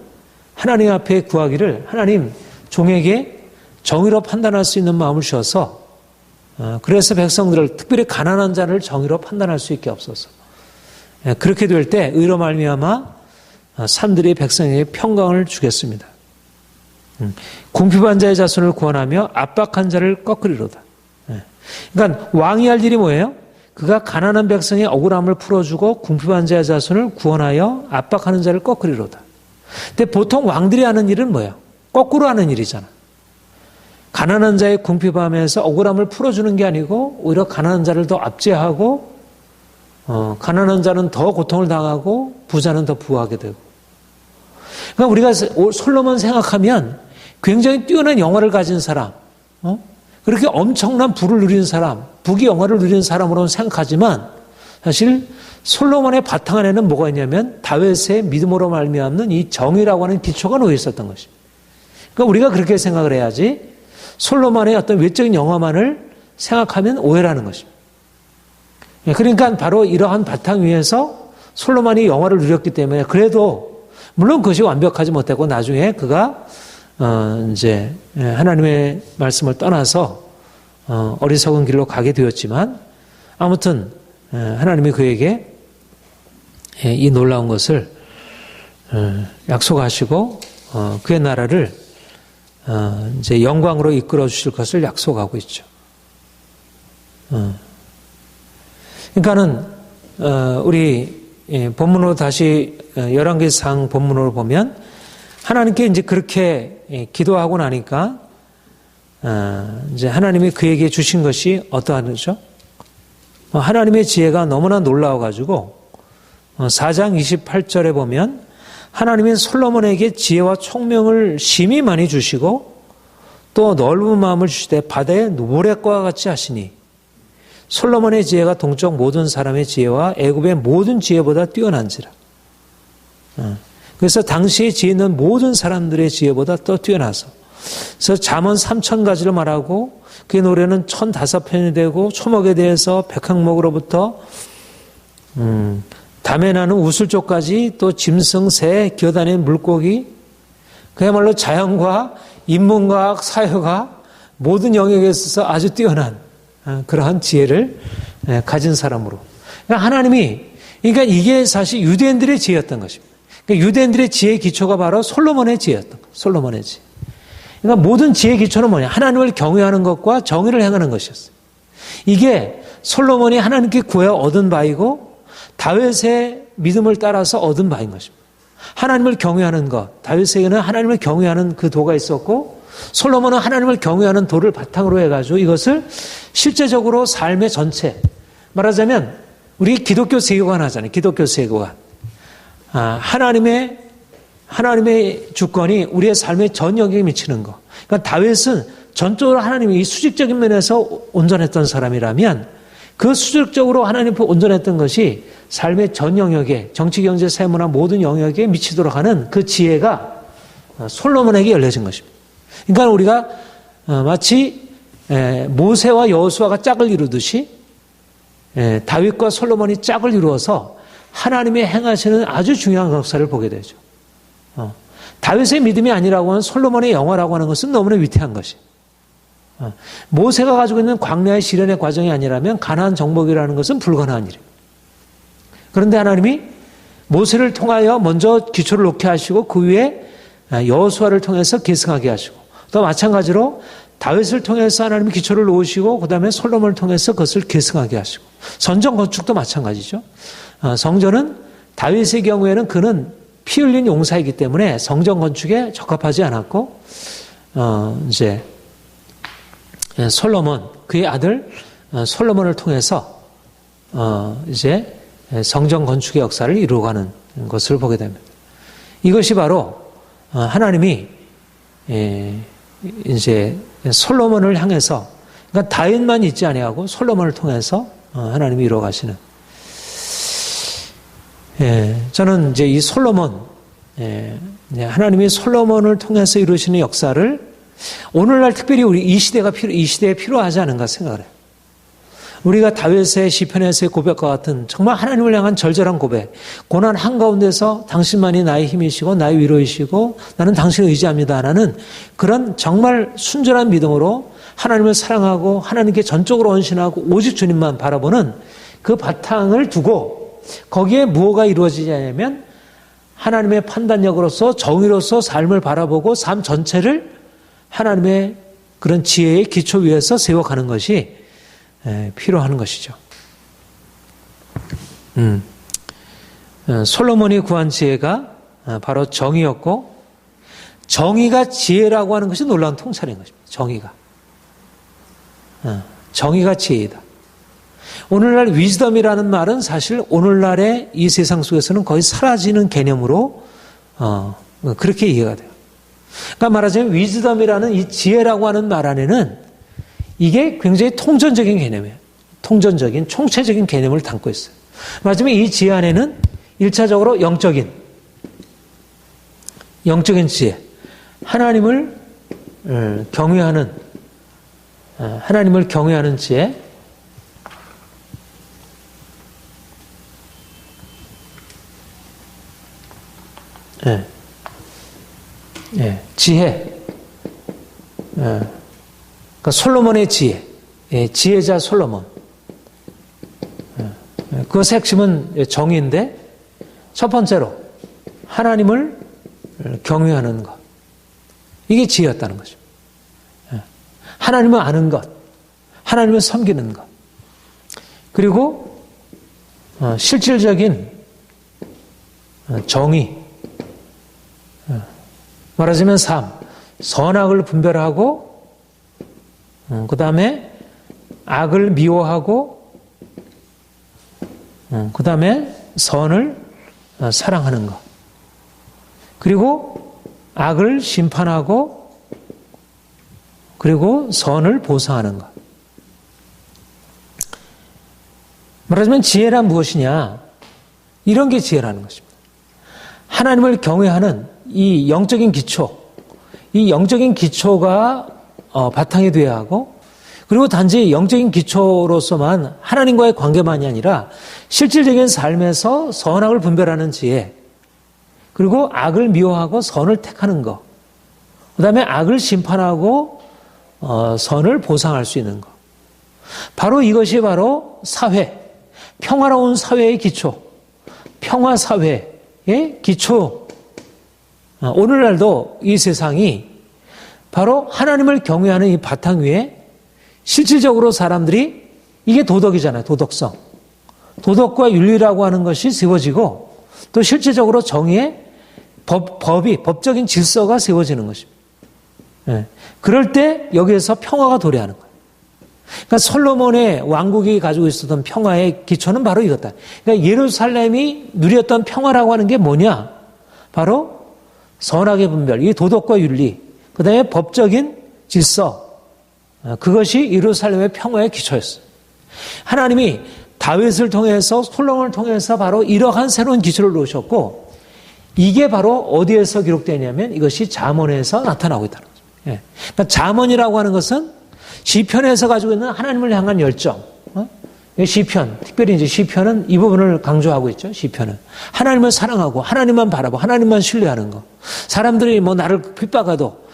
하나님 앞에 구하기를 하나님 종에게 정의로 판단할 수 있는 마음을 주셔서 그래서 백성들을 특별히 가난한 자를 정의로 판단할 수 있게 없어서 그렇게 될 때 의로 말미암아 산들이 백성에게 평강을 주겠습니다. 궁핍한 자의 자손을 구원하며 압박한 자를 꺾으리로다. 그러니까 왕이 할 일이 뭐예요? 그가 가난한 백성의 억울함을 풀어주고 궁핍한 자의 자손을 구원하여 압박하는 자를 꺾으리로다. 근데 보통 왕들이 하는 일은 뭐예요? 거꾸로 하는 일이잖아. 가난한 자의 궁핍함에서 억울함을 풀어주는 게 아니고 오히려 가난한 자를 더 압제하고 가난한 자는 더 고통을 당하고 부자는 더 부하게 되고. 그러니까 우리가 솔로몬 생각하면 굉장히 뛰어난 영화를 가진 사람, 그렇게 엄청난 부를 누리는 사람, 부귀 영화를 누리는 사람으로는 생각하지만 사실 솔로몬의 바탕 안에는 뭐가 있냐면 다윗의 믿음으로 말미암는 이 정의라고 하는 기초가 놓여 있었던 것입니다. 그러니까 우리가 그렇게 생각을 해야지 솔로몬의 어떤 외적인 영화만을 생각하면 오해라는 것입니다. 그러니까 바로 이러한 바탕 위에서 솔로몬이 영화를 누렸기 때문에 그래도 물론 그것이 완벽하지 못했고 나중에 그가 이제 하나님의 말씀을 떠나서 어리석은 길로 가게 되었지만 아무튼 하나님이 그에게 이 놀라운 것을 약속하시고 그의 나라를 이제 영광으로 이끌어 주실 것을 약속하고 있죠. 그러니까는 우리 본문으로 다시 열왕기상 본문으로 보면 하나님께 이제 그렇게 기도하고 나니까 이제 하나님이 그에게 주신 것이 어떠하죠? 하나님의 지혜가 너무나 놀라워가지고 4장 28절에 보면 하나님은 솔로몬에게 지혜와 총명을 심히 많이 주시고 또 넓은 마음을 주시되 바다의 모래과 같이 하시니 솔로몬의 지혜가 동쪽 모든 사람의 지혜와 애굽의 모든 지혜보다 뛰어난지라. 그래서 당시의 지혜는 모든 사람들의 지혜보다 더 뛰어나서 그래서 잠언 3000가지를 말하고 그의 노래는 1005편이 되고 초목에 대해서 백항목으로부터 담에 나는 우슬쪽까지 또 짐승, 새, 기어다니는 물고기 그야말로 자연과 인문과학, 사회가 모든 영역에 있어서 아주 뛰어난 그러한 지혜를 가진 사람으로 그러니까 하나님이 그러니까 이게 사실 유대인들의 지혜였던 것입니다. 그러니까 유대인들의 지혜의 기초가 바로 솔로몬의 지혜였던 거예요. 솔로몬의 지혜. 그러니까 모든 지혜의 기초는 뭐냐? 하나님을 경외하는 것과 정의를 행하는 것이었어요. 이게 솔로몬이 하나님께 구해 얻은 바이고 다윗의 믿음을 따라서 얻은 바인 것입니다. 하나님을 경외하는 것. 다윗에게는 하나님을 경외하는 그 도가 있었고 솔로몬은 하나님을 경외하는 도를 바탕으로 해가지고 이것을 실제적으로 삶의 전체, 말하자면 우리 기독교 세계관 하잖아요. 기독교 세계관. 하나님의 주권이 우리의 삶의 전 영역에 미치는 거. 그러니까 다윗은 전적으로 하나님이 이 수직적인 면에서 온전했던 사람이라면 그 수직적으로 하나님 앞에 온전했던 것이 삶의 전 영역에, 정치, 경제, 세문화 모든 영역에 미치도록 하는 그 지혜가 솔로몬에게 열려진 것입니다. 그러니까 우리가 마치 모세와 여호수아가 짝을 이루듯이 다윗과 솔로몬이 짝을 이루어서 하나님의 행하시는 아주 중요한 역사를 보게 되죠. 다윗의 믿음이 아니라고 하는 솔로몬의 영화라고 하는 것은 너무나 위태한 것이에요. 모세가 가지고 있는 광야의 시련의 과정이 아니라면 가나안 정복이라는 것은 불가능한 일입니다. 그런데 하나님이 모세를 통하여 먼저 기초를 놓게 하시고 그 위에 여호수아를 통해서 계승하게 하시고 또 마찬가지로 다윗을 통해서 하나님이 기초를 놓으시고 그 다음에 솔로몬을 통해서 그것을 계승하게 하시고 성전 건축도 마찬가지죠. 성전은 다윗의 경우에는 그는 피 흘린 용사이기 때문에 성전 건축에 적합하지 않았고 이제 솔로몬 그의 아들 솔로몬을 통해서 이제 성전 건축의 역사를 이루어가는 것을 보게 됩니다. 이것이 바로 하나님이 이제 솔로몬을 향해서 그러니까 다윗만 있지 아니하고 솔로몬을 통해서 하나님이 이루어가시는. 저는 이제 이 솔로몬 하나님이 솔로몬을 통해서 이루시는 역사를 오늘날 특별히 우리 이 시대에 필요하지 않은가 생각을 해요. 우리가 다윗의 시편에서의 고백과 같은 정말 하나님을 향한 절절한 고백, 고난 한가운데서 당신만이 나의 힘이시고 나의 위로이시고 나는 당신을 의지합니다 라는 그런 정말 순전한 믿음으로 하나님을 사랑하고 하나님께 전적으로 헌신하고 오직 주님만 바라보는 그 바탕을 두고 거기에 무엇가 이루어지냐면 하나님의 판단력으로서 정의로서 삶을 바라보고 삶 전체를 하나님의 그런 지혜의 기초 위에서 세워가는 것이 필요한 것이죠. 솔로몬이 구한 지혜가 바로 정의였고 정의가 지혜라고 하는 것이 놀라운 통찰인 것입니다. 정의가 지혜이다. 오늘날 위즈덤이라는 말은 사실 오늘날의 이 세상 속에서는 거의 사라지는 개념으로 그렇게 이해가 돼요. 그러니까 말하자면 위즈덤이라는 이 지혜라고 하는 말 안에는 이게 굉장히 통전적인 개념이에요. 통전적인, 총체적인 개념을 담고 있어요. 말하자면 이 지혜 안에는 1차적으로 영적인 지혜, 하나님을 경외하는 지혜, 지혜, 그러니까 솔로몬의 지혜, 지혜자 솔로몬. 그것의 핵심은 정의인데 첫 번째로 하나님을 경외하는 것. 이게 지혜였다는 거죠. 하나님을 아는 것, 하나님을 섬기는 것. 그리고 실질적인 정의, 말하자면 삶, 선악을 분별하고 그 다음에 악을 미워하고 그 다음에 선을 사랑하는 것. 그리고 악을 심판하고 그리고 선을 보상하는 것. 말하자면 지혜란 무엇이냐? 이런 게 지혜라는 것입니다. 하나님을 경외하는 이 영적인 기초, 이 영적인 기초가 바탕이 되어야 하고 그리고 단지 영적인 기초로서만 하나님과의 관계만이 아니라 실질적인 삶에서 선악을 분별하는 지혜 그리고 악을 미워하고 선을 택하는 것 그 다음에 악을 심판하고 선을 보상할 수 있는 것 바로 이것이 바로 사회, 평화로운 사회의 기초 평화사회의 기초 오늘날도 이 세상이 바로 하나님을 경외하는 이 바탕 위에 실질적으로 사람들이 이게 도덕이잖아요. 도덕성. 도덕과 윤리라고 하는 것이 세워지고 또 실질적으로 정의의 법적인 질서가 세워지는 것입니다. 예. 그럴 때 여기에서 평화가 도래하는 거예요. 그러니까 솔로몬의 왕국이 가지고 있었던 평화의 기초는 바로 이거다. 그러니까 예루살렘이 누렸던 평화라고 하는 게 뭐냐? 바로 선악의 분별, 이 도덕과 윤리, 그 다음에 법적인 질서, 그것이 예루살렘의 평화의 기초였어요. 하나님이 다윗을 통해서 솔로몬을 통해서 바로 이러한 새로운 기초를 놓으셨고, 이게 바로 어디에서 기록되냐면 이것이 잠언에서 나타나고 있다는 거죠. 예. 그러니까 잠언이라고 하는 것은 시편에서 가지고 있는 하나님을 향한 열정. 시편, 특별히 이제 시편은 이 부분을 강조하고 있죠. 시편은 하나님을 사랑하고 하나님만 바라보고 하나님만 신뢰하는 거. 사람들이 뭐 나를 핍박해도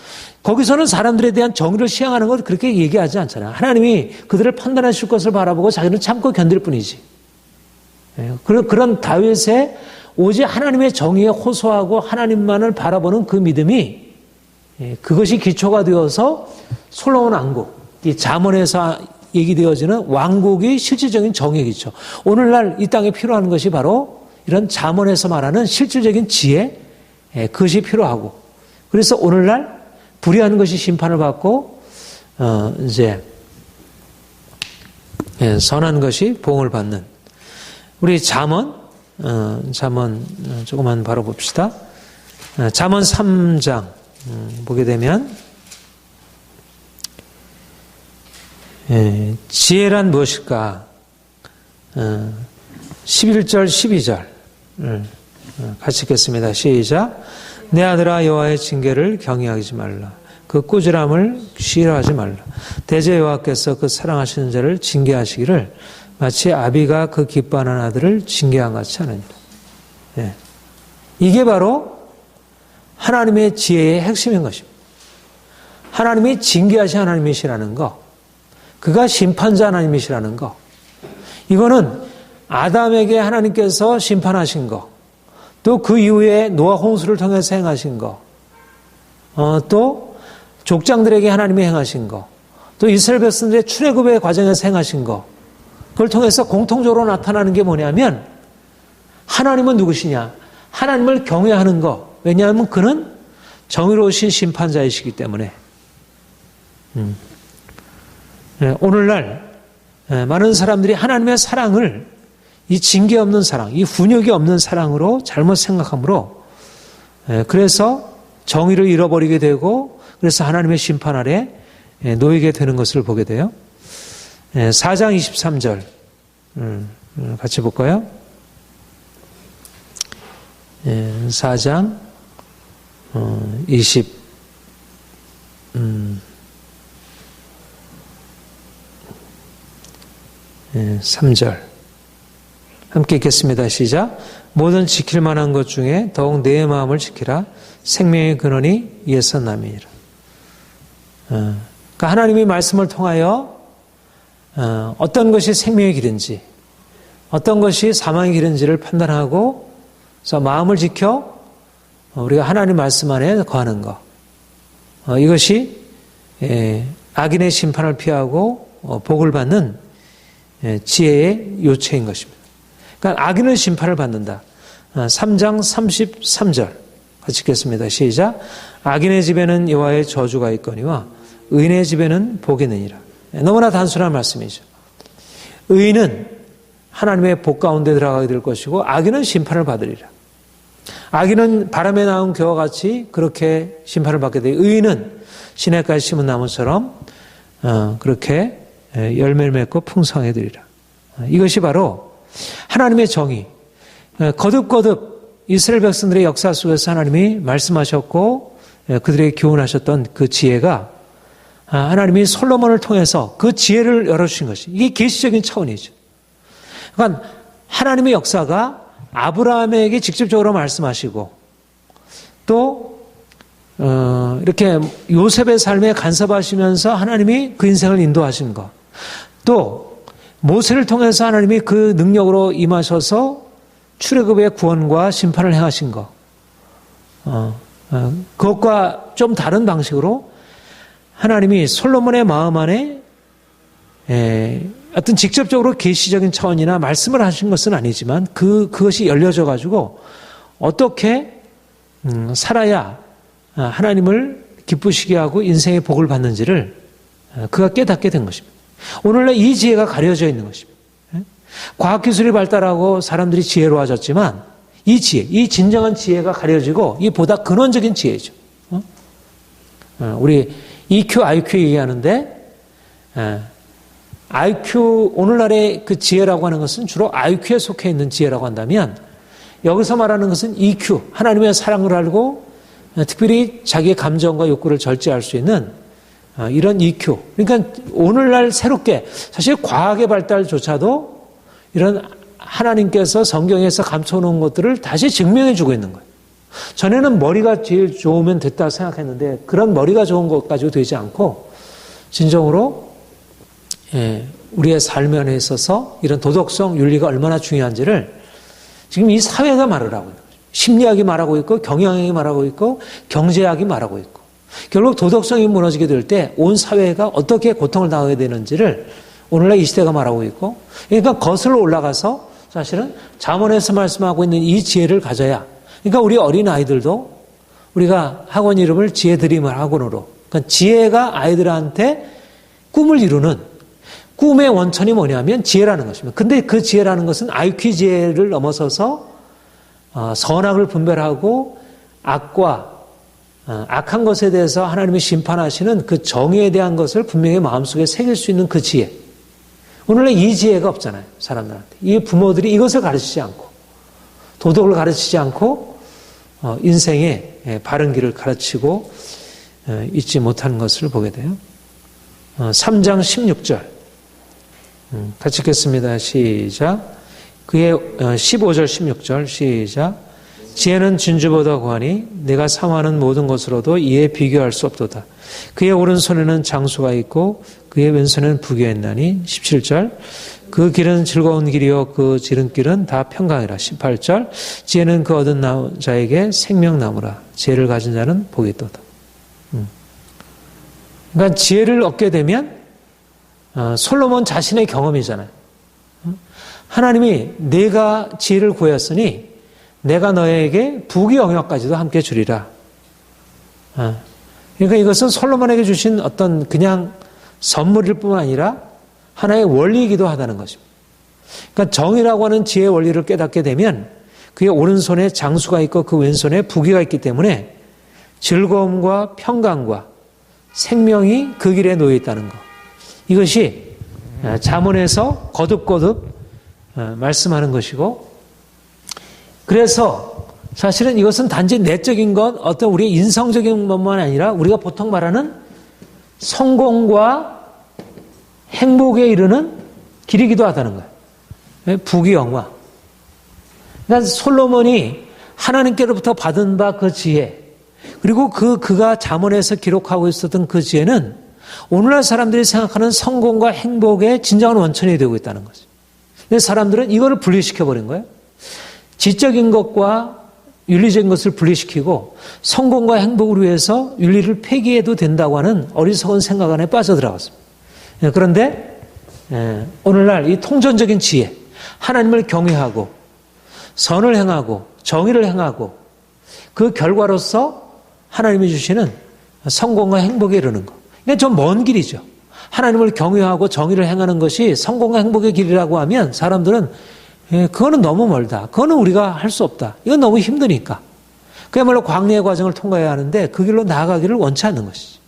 거기서는 사람들에 대한 정의를 시행하는 것 그렇게 얘기하지 않잖아요. 하나님이 그들을 판단하실 것을 바라보고 자기는 참고 견딜 뿐이지. 그런 다윗의 오직 하나님의 정의에 호소하고 하나님만을 바라보는 그 믿음이 그것이 기초가 되어서 솔로몬 왕국, 이 잠언에서 얘기되어지는 왕국이 실질적인 정의 기초. 오늘날 이 땅에 필요한 것이 바로 이런 잠언에서 말하는 실질적인 지혜, 그것이 필요하고. 그래서 오늘날 불의한 것이 심판을 받고, 이제, 선한 것이 보응을 받는. 우리 잠언 조금만 바로 봅시다. 잠언 3장, 보게 되면, 지혜란 무엇일까? 11절, 12절. 같이 읽겠습니다. 시작. 내 아들아 여호와의 징계를 경외하지 말라. 그 꾸지람을 싫어하지 말라. 대제 여호와께서 그 사랑하시는 자를 징계하시기를 마치 아비가 그 기뻐하는 아들을 징계한 같이 하느니라. 이게 바로 하나님의 지혜의 핵심인 것입니다. 하나님이 징계하신 하나님이시라는 거. 그가 심판자 하나님이시라는 거. 이거는 아담에게 하나님께서 심판하신 거. 또 그 이후에 노아 홍수를 통해서 행하신 거. 또 족장들에게 하나님이 행하신 거. 또 이스라엘 백성들의 출애굽의 과정에서 행하신 거. 그걸 통해서 공통적으로 나타나는 게 뭐냐면 하나님은 누구시냐? 하나님을 경외하는 거. 왜냐하면 그는 정의로우신 심판자이시기 때문에. 오늘날 많은 사람들이 하나님의 사랑을 이 징계 없는 사랑, 이 훈육이 없는 사랑으로 잘못 생각하므로 그래서 정의를 잃어버리게 되고 그래서 하나님의 심판 아래 놓이게 되는 것을 보게 돼요. 4장 23절 같이 볼까요? 4장 23절 함께 읽겠습니다. 시작. 모든 지킬 만한 것 중에 더욱 내 마음을 지키라. 생명의 근원이 이에서 남이니라. 그러니까 하나님이 말씀을 통하여 어떤 것이 생명의 길인지 어떤 것이 사망의 길인지를 판단하고 그래서 마음을 지켜 우리가 하나님 말씀 안에 거하는 것. 이것이 악인의 심판을 피하고 복을 받는 지혜의 요체인 것입니다. 그러니까 악인은 심판을 받는다. 3장 33절 같이 읽겠습니다. 시작. 악인의 집에는 여호와의 저주가 있거니와 의인의 집에는 복이 있느니라. 너무나 단순한 말씀이죠. 의인은 하나님의 복 가운데 들어가게 될 것이고 악인은 심판을 받으리라. 악인은 바람에 나온 겨와 같이 그렇게 심판을 받게 되고 의인은 시냇가에 심은 나무처럼 그렇게 열매를 맺고 풍성해 드리라. 이것이 바로 하나님의 정의. 거듭거듭 이스라엘 백성들의 역사 속에서 하나님이 말씀하셨고 그들에게 교훈하셨던 그 지혜가 하나님이 솔로몬을 통해서 그 지혜를 열어주신 것이 이게 계시적인 차원이죠. 그러니까 하나님의 역사가 아브라함에게 직접적으로 말씀하시고 또 이렇게 요셉의 삶에 간섭하시면서 하나님이 그 인생을 인도하신 것. 또 모세를 통해서 하나님이 그 능력으로 임하셔서 출애굽의 구원과 심판을 행하신 것. 그것과 좀 다른 방식으로 하나님이 솔로몬의 마음 안에 어떤 직접적으로 계시적인 차원이나 말씀을 하신 것은 아니지만 그것이 열려져 가지고 어떻게 살아야 하나님을 기쁘시게 하고 인생의 복을 받는지를 그가 깨닫게 된 것입니다. 오늘날 이 지혜가 가려져 있는 것입니다. 과학기술이 발달하고 사람들이 지혜로워졌지만 이 지혜, 이 진정한 지혜가 가려지고 이 보다 근원적인 지혜죠. 우리 EQ, IQ 얘기하는데 IQ, 오늘날의 그 지혜라고 하는 것은 주로 IQ에 속해 있는 지혜라고 한다면 여기서 말하는 것은 EQ, 하나님의 사랑을 알고 특별히 자기의 감정과 욕구를 절제할 수 있는 이런 EQ. 그러니까 오늘날 새롭게 사실 과학의 발달조차도 이런 하나님께서 성경에서 감춰놓은 것들을 다시 증명해 주고 있는 거예요. 전에는 머리가 제일 좋으면 됐다 생각했는데 그런 머리가 좋은 것 가지고 되지 않고 진정으로 우리의 삶 안에 있어서 이런 도덕성, 윤리가 얼마나 중요한지를 지금 이 사회가 말을 하고 있는 거죠. 심리학이 말하고 있고 경영학이 말하고 있고 경제학이 말하고 있고 결국 도덕성이 무너지게 될 때 온 사회가 어떻게 고통을 당하게 되는지를 오늘날 이 시대가 말하고 있고 그러니까 거슬러 올라가서 사실은 잠언에서 말씀하고 있는 이 지혜를 가져야 그러니까 우리 어린아이들도 우리가 학원 이름을 지혜드림을 학원으로 그러니까 지혜가 아이들한테 꿈을 이루는 꿈의 원천이 뭐냐면 지혜라는 것입니다. 근데 그 지혜라는 것은 IQ 지혜를 넘어서서 선악을 분별하고 악한 것에 대해서 하나님이 심판하시는 그 정의에 대한 것을 분명히 마음속에 새길 수 있는 그 지혜. 오늘날 이 지혜가 없잖아요. 사람들한테. 이 부모들이 이것을 가르치지 않고 도덕을 가르치지 않고 인생의 바른 길을 가르치고 있지 못하는 것을 보게 돼요. 3장 16절 같이 읽겠습니다. 시작. 그의 15절 16절 시작. 지혜는 진주보다 고하니 내가 사모하는 모든 것으로도 이에 비교할 수 없도다. 그의 오른손에는 장수가 있고 그의 왼손에는 부귀가 있나니 17절. 그 길은 즐거운 길이요 그 지름길은 다 평강이라. 18절. 지혜는 그 얻은 자에게 생명나무라. 지혜를 가진 자는 복이 있도다. 그러니까 지혜를 얻게 되면 솔로몬 자신의 경험이잖아요. 하나님이 내가 지혜를 구했으니 내가 너에게 부귀 영역까지도 함께 주리라. 그러니까 이것은 솔로몬에게 주신 어떤 그냥 선물일 뿐만 아니라 하나의 원리이기도 하다는 것입니다. 그러니까 정의라고 하는 지혜의 원리를 깨닫게 되면 그의 오른손에 장수가 있고 그 왼손에 부귀가 있기 때문에 즐거움과 평강과 생명이 그 길에 놓여 있다는 것. 이것이 잠언에서 거듭거듭 말씀하는 것이고 그래서 사실은 이것은 단지 내적인 것, 어떤 우리의 인성적인 것만 아니라 우리가 보통 말하는 성공과 행복에 이르는 길이기도 하다는 거예요. 부귀영화. 그러니까 솔로몬이 하나님께로부터 받은 바 그 지혜, 그리고 그가 잠언에서 기록하고 있었던 그 지혜는 오늘날 사람들이 생각하는 성공과 행복의 진정한 원천이 되고 있다는 거죠. 근데 사람들은 이거를 분리시켜버린 거예요. 지적인 것과 윤리적인 것을 분리시키고 성공과 행복을 위해서 윤리를 폐기해도 된다고 하는 어리석은 생각 안에 빠져들어갔습니다. 그런데 오늘날 이 통전적인 지혜, 하나님을 경외하고 선을 행하고 정의를 행하고 그 결과로서 하나님이 주시는 성공과 행복에 이르는 것. 이게 좀 먼 길이죠. 하나님을 경외하고 정의를 행하는 것이 성공과 행복의 길이라고 하면 사람들은 그거는 너무 멀다. 그거는 우리가 할 수 없다. 이건 너무 힘드니까. 그야말로 광야의 과정을 통과해야 하는데 그 길로 나아가기를 원치 않는 것이지.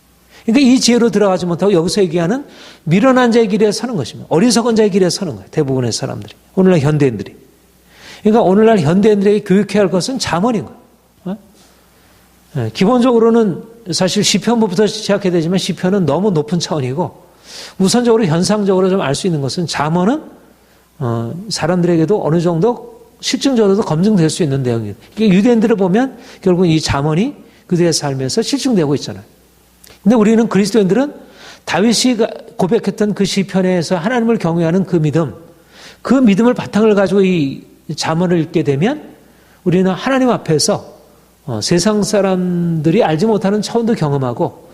그러니까 이 지혜로 들어가지 못하고 여기서 얘기하는 미련한 자의 길에 서는 것입니다. 어리석은 자의 길에 서는 거예요. 대부분의 사람들이. 오늘날 현대인들이. 그러니까 오늘날 현대인들에게 교육해야 할 것은 잠언인 거예요. 기본적으로는 사실 시편부터 시작해야 되지만 시편은 너무 높은 차원이고 우선적으로 현상적으로 좀 알 수 있는 것은 잠언은 사람들에게도 어느 정도 실증적으로도 검증될 수 있는 내용이에요. 유대인들을 보면 결국 이 잠언이 그들의 삶에서 실증되고 있잖아요. 근데 우리는 그리스도인들은 다윗이 고백했던 그 시편에서 하나님을 경외하는 그 믿음을 바탕을 가지고 이 잠언을 읽게 되면 우리는 하나님 앞에서 세상 사람들이 알지 못하는 차원도 경험하고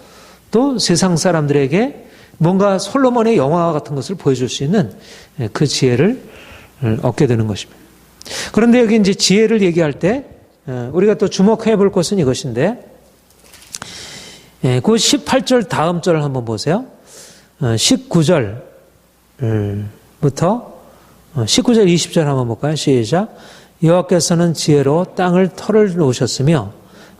또 세상 사람들에게 뭔가 솔로몬의 영화 같은 것을 보여줄 수 있는 그 지혜를 얻게 되는 것입니다. 그런데 여기 이제 지혜를 얘기할 때 우리가 또 주목해 볼 것은 이것인데 예, 그 18절 다음 절을 한번 보세요. 19절부터 19절 20절 한번 볼까요? 시작. 여호와께서는 지혜로 땅을 털을 놓으셨으며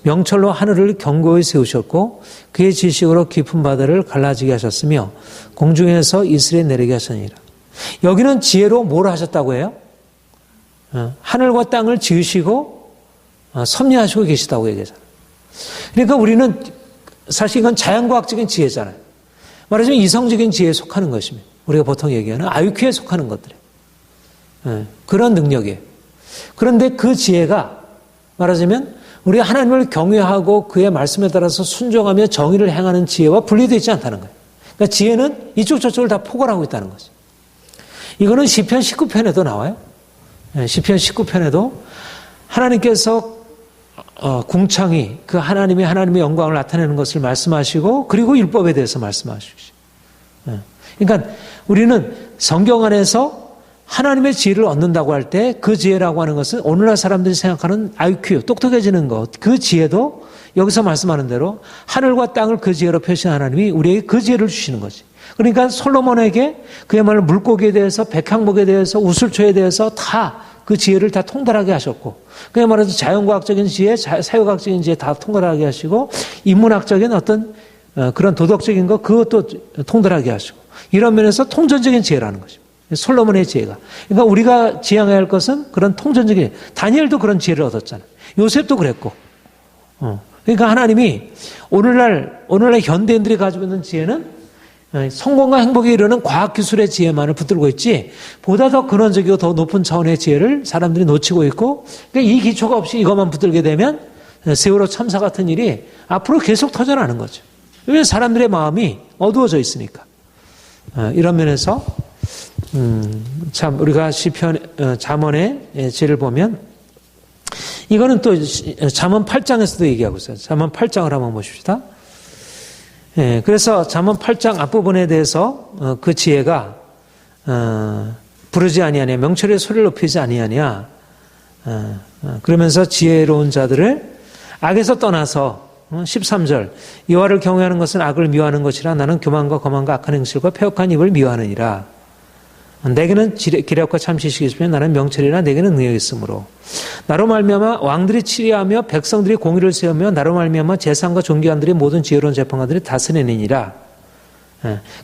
명철로 하늘을 견고히 세우셨고 그의 지식으로 깊은 바다를 갈라지게 하셨으며 공중에서 이슬에 내리게 하셨느니라. 여기는 지혜로 뭘 하셨다고 해요? 하늘과 땅을 지으시고 섭리하시고 계시다고 얘기하잖아요. 그러니까 우리는 사실 이건 자연과학적인 지혜잖아요. 말하자면 이성적인 지혜에 속하는 것입니다. 우리가 보통 얘기하는 IQ에 속하는 것들이에요. 그런 능력이에요. 그런데 그 지혜가 말하자면 우리가 하나님을 경외하고 그의 말씀에 따라서 순종하며 정의를 행하는 지혜와 분리되어 있지 않다는 거예요. 그러니까 지혜는 이쪽 저쪽을 다 포괄하고 있다는 거죠. 이거는 시편 19편에도 나와요. 시편 19편에도 하나님께서 궁창이 그 하나님의 영광을 나타내는 것을 말씀하시고 그리고 율법에 대해서 말씀하시죠. 그러니까 우리는 성경 안에서 하나님의 지혜를 얻는다고 할 때 그 지혜라고 하는 것은 오늘날 사람들이 생각하는 IQ, 똑똑해지는 것, 그 지혜도 여기서 말씀하는 대로 하늘과 땅을 그 지혜로 표시한 하나님이 우리에게 그 지혜를 주시는 거지. 그러니까 솔로몬에게 그야말로 물고기에 대해서 백항목에 대해서 우슬초에 대해서 다 그 지혜를 다 통달하게 하셨고 그냥 말해서 자연과학적인 지혜, 사회과학적인 지혜 다 통달하게 하시고 인문학적인 어떤 그런 도덕적인 것 그것도 통달하게 하시고 이런 면에서 통전적인 지혜라는 것입니다. 솔로몬의 지혜가. 그러니까 우리가 지향해야 할 것은 그런 통전적인 다니엘도 그런 지혜를 얻었잖아요. 요셉도 그랬고. 그러니까 하나님이 오늘날 현대인들이 가지고 있는 지혜는 성공과 행복에 이르는 과학기술의 지혜만을 붙들고 있지 보다 더 근원적이고 더 높은 차원의 지혜를 사람들이 놓치고 있고 그러니까 이 기초가 없이 이것만 붙들게 되면 세월호 참사 같은 일이 앞으로 계속 터져나가는 거죠. 왜냐하면 사람들의 마음이 어두워져 있으니까. 이런 면에서 참 우리가 시편 잠언의 지혜를 보면 이거는 또 잠언 8장에서도 얘기하고 있어요. 잠언 8장을 한번 보십시다. 그래서 잠언 8장 앞부분에 대해서 그 지혜가 부르지 아니하냐 명철의 소리를 높이지 아니하냐 그러면서 지혜로운 자들을 악에서 떠나서 13절 여호와를 경외하는 것은 악을 미워하는 것이라 나는 교만과 거만과 악한 행실과 패역한 입을 미워하느니라. 내게는 기력과 참 지식이 있으며 나는 명철이라 내게는 능력이 있으므로 나로 말미암아 왕들이 치리하며 백성들이 공의를 세우며 나로 말미암아 재상과 존귀한들이 모든 지혜로운 재판관들이 다스리느니라.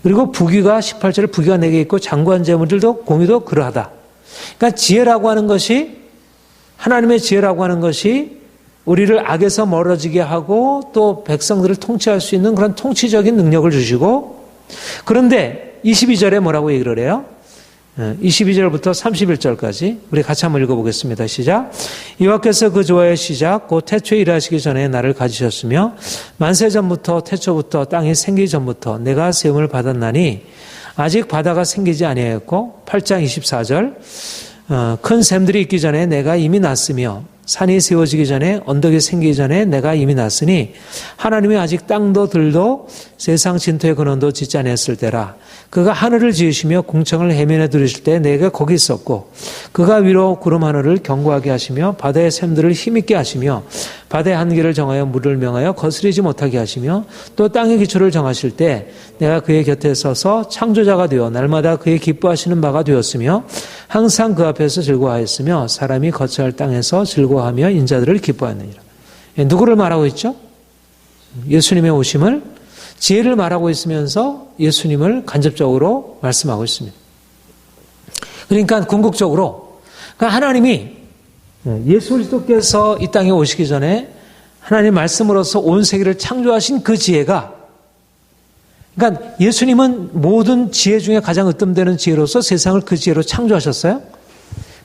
그리고 부귀가 18절 부귀가 내게 있고 장구한 재물들도 공의도 그러하다. 그러니까 지혜라고 하는 것이 하나님의 지혜라고 하는 것이 우리를 악에서 멀어지게 하고 또 백성들을 통치할 수 있는 그런 통치적인 능력을 주시고 그런데 22절에 뭐라고 얘기를 해요? 22절부터 31절까지 우리 같이 한번 읽어보겠습니다. 시작. 여호와께서 그 조화의 시작 곧 태초에 일하시기 전에 나를 가지셨으며 만세 전부터 태초부터 땅이 생기기 전부터 내가 세움을 받았나니 아직 바다가 생기지 아니하였고 8장 24절 큰 샘들이 있기 전에 내가 이미 났으며 산이 세워지기 전에 언덕이 생기기 전에 내가 이미 났으니 하나님이 아직 땅도 들도 세상 진토의 근원도 짓지 아니했을 때라. 그가 하늘을 지으시며 궁창을 해면에 두르실 때 내가 거기 있었고 그가 위로 구름 하늘을 견고하게 하시며 바다의 샘들을 힘있게 하시며 바다의 한계를 정하여 물을 명하여 거스리지 못하게 하시며 또 땅의 기초를 정하실 때 내가 그의 곁에 서서 창조자가 되어 날마다 그의 기뻐하시는 바가 되었으며 항상 그 앞에서 즐거워하였으며 사람이 거처할 땅에서 즐거워하며 인자들을 기뻐하느니라. 누구를 말하고 있죠? 예수님의 오심을 지혜를 말하고 있으면서 예수님을 간접적으로 말씀하고 있습니다. 그러니까 궁극적으로 그러니까 하나님이 예수 그리스도께서 이 땅에 오시기 전에 하나님 말씀으로서 온 세계를 창조하신 그 지혜가 그러니까 예수님은 모든 지혜 중에 가장 으뜸되는 지혜로서 세상을 그 지혜로 창조하셨어요.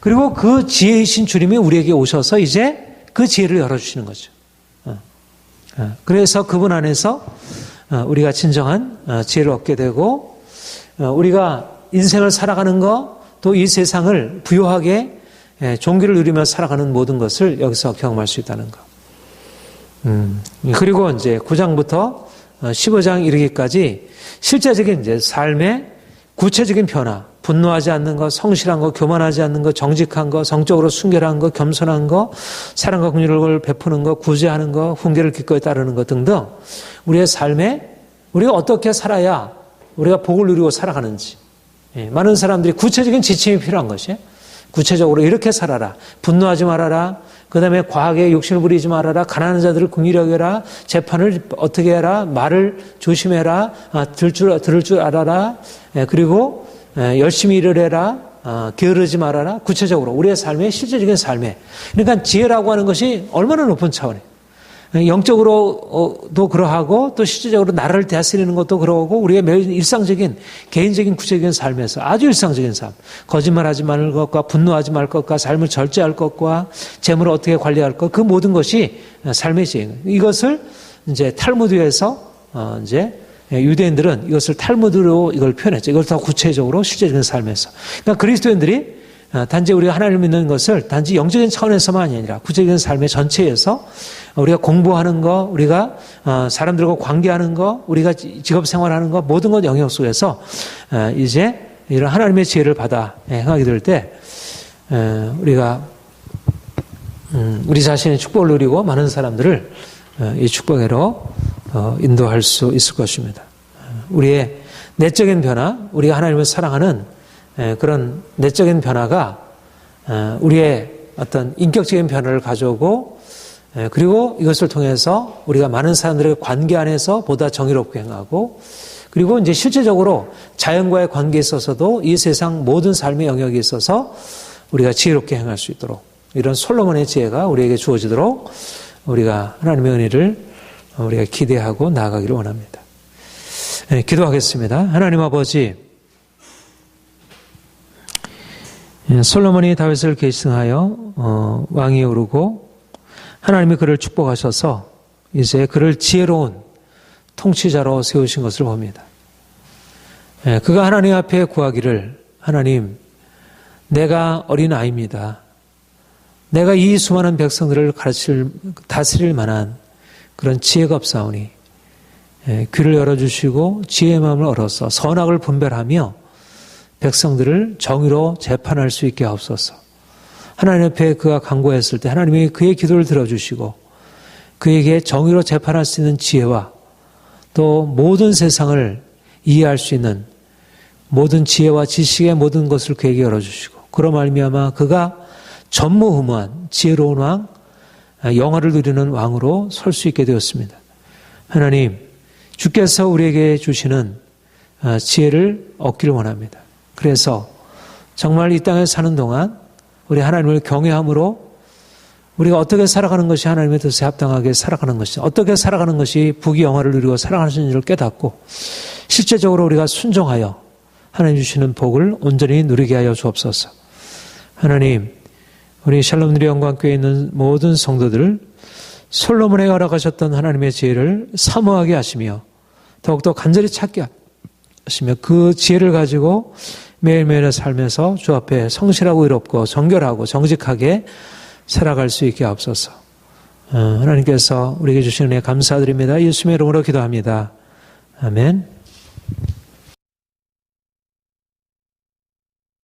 그리고 그 지혜이신 주님이 우리에게 오셔서 이제 그 지혜를 열어주시는 거죠. 그래서 그분 안에서 우리가 진정한 지혜를 얻게 되고 우리가 인생을 살아가는 것 또 이 세상을 부유하게 종기를 누리며 살아가는 모든 것을 여기서 경험할 수 있다는 것. 그리고 이제 9장부터 15장 이르기까지 실제적인 이제 삶의 구체적인 변화 분노하지 않는 것, 성실한 것, 교만하지 않는 것, 정직한 것, 성적으로 순결한 것, 겸손한 것, 사랑과 긍휼을 베푸는 것, 구제하는 것, 훈계를 기꺼이 따르는 것 등등 우리의 삶에 우리가 어떻게 살아야 우리가 복을 누리고 살아가는지 많은 사람들이 구체적인 지침이 필요한 것이에요. 구체적으로 이렇게 살아라. 분노하지 말아라. 그 다음에 과하게 욕심을 부리지 말아라. 가난한 자들을 긍휼히 여겨라. 재판을 어떻게 해라. 말을 조심해라. 들을 줄 알아라. 그리고 열심히 일을 해라. 게으르지 말아라. 구체적으로 우리의 삶에 실제적인 삶에. 그러니까 지혜라고 하는 것이 얼마나 높은 차원이에요. 영적으로도 그러하고 또 실제적으로 나라를 다스리는 것도 그러고 우리의 매일 일상적인 개인적인 구체적인 삶에서 아주 일상적인 삶, 거짓말하지 말 것과 분노하지 말 것과 삶을 절제할 것과 재물을 어떻게 관리할 것, 그 모든 것이 삶의 지혜예요. 이것을 이제 탈무드에서 이제 유대인들은 이것을 탈무드로 이걸 표현했죠. 이걸 더 구체적으로 실제적인 삶에서. 그러니까 그리스도인들이 단지 우리가 하나님을 믿는 것을 단지 영적인 차원에서만이 아니라 구체적인 삶의 전체에서 우리가 공부하는 거, 우리가 사람들과 관계하는 거, 우리가 직업 생활하는 거, 모든 것 영역 속에서 이제 이런 하나님의 지혜를 받아 행하게 될 때 우리가 우리 자신의 축복을 누리고 많은 사람들을 이 축복으로 인도할 수 있을 것입니다. 우리의 내적인 변화, 우리가 하나님을 사랑하는 그런 내적인 변화가 우리의 어떤 인격적인 변화를 가져오고 그리고 이것을 통해서 우리가 많은 사람들의 관계 안에서 보다 정의롭게 행하고 그리고 이제 실제적으로 자연과의 관계에 있어서도 이 세상 모든 삶의 영역에 있어서 우리가 지혜롭게 행할 수 있도록 이런 솔로몬의 지혜가 우리에게 주어지도록 우리가 하나님의 은혜를 우리가 기대하고 나아가기를 원합니다. 기도하겠습니다. 하나님 아버지, 솔로몬이 다윗을 계승하여 왕위에 오르고 하나님이 그를 축복하셔서 이제 그를 지혜로운 통치자로 세우신 것을 봅니다. 그가 하나님 앞에 구하기를 하나님, 내가 어린아이입니다. 내가 이 수많은 백성들을 다스릴 만한 그런 지혜가 없사오니 귀를 열어주시고 지혜의 마음을 얻어서 선악을 분별하며 백성들을 정의로 재판할 수 있게 하옵소서. 하나님 앞에 그가 간구했을 때 하나님이 그의 기도를 들어주시고 그에게 정의로 재판할 수 있는 지혜와 또 모든 세상을 이해할 수 있는 모든 지혜와 지식의 모든 것을 그에게 열어주시고 그로 말미암아 그가 전무후무한 지혜로운 왕, 영화를 누리는 왕으로 설 수 있게 되었습니다. 하나님, 주께서 우리에게 주시는 지혜를 얻기를 원합니다. 그래서 정말 이 땅에 사는 동안 우리 하나님을 경외함으로 우리가 어떻게 살아가는 것이 하나님의 뜻에 합당하게 살아가는 것이 어떻게 살아가는 것이 부귀 영화를 누리고 살아가는 줄을 깨닫고 실제적으로 우리가 순종하여 하나님 주시는 복을 온전히 누리게 하여 주옵소서. 하나님, 우리 샬롬 누리 영광교회에 있는 모든 성도들 솔로몬에게 허락하셨던 하나님의 지혜를 사모하게 하시며 더욱더 간절히 찾게 하시며 그 지혜를 가지고 매일매일의 삶에서 주 앞에 성실하고 의롭고 정결하고 정직하게 살아갈 수 있게 하옵소서. 하나님께서 우리에게 주신 은혜 감사드립니다. 예수님의 이름으로 기도합니다. 아멘.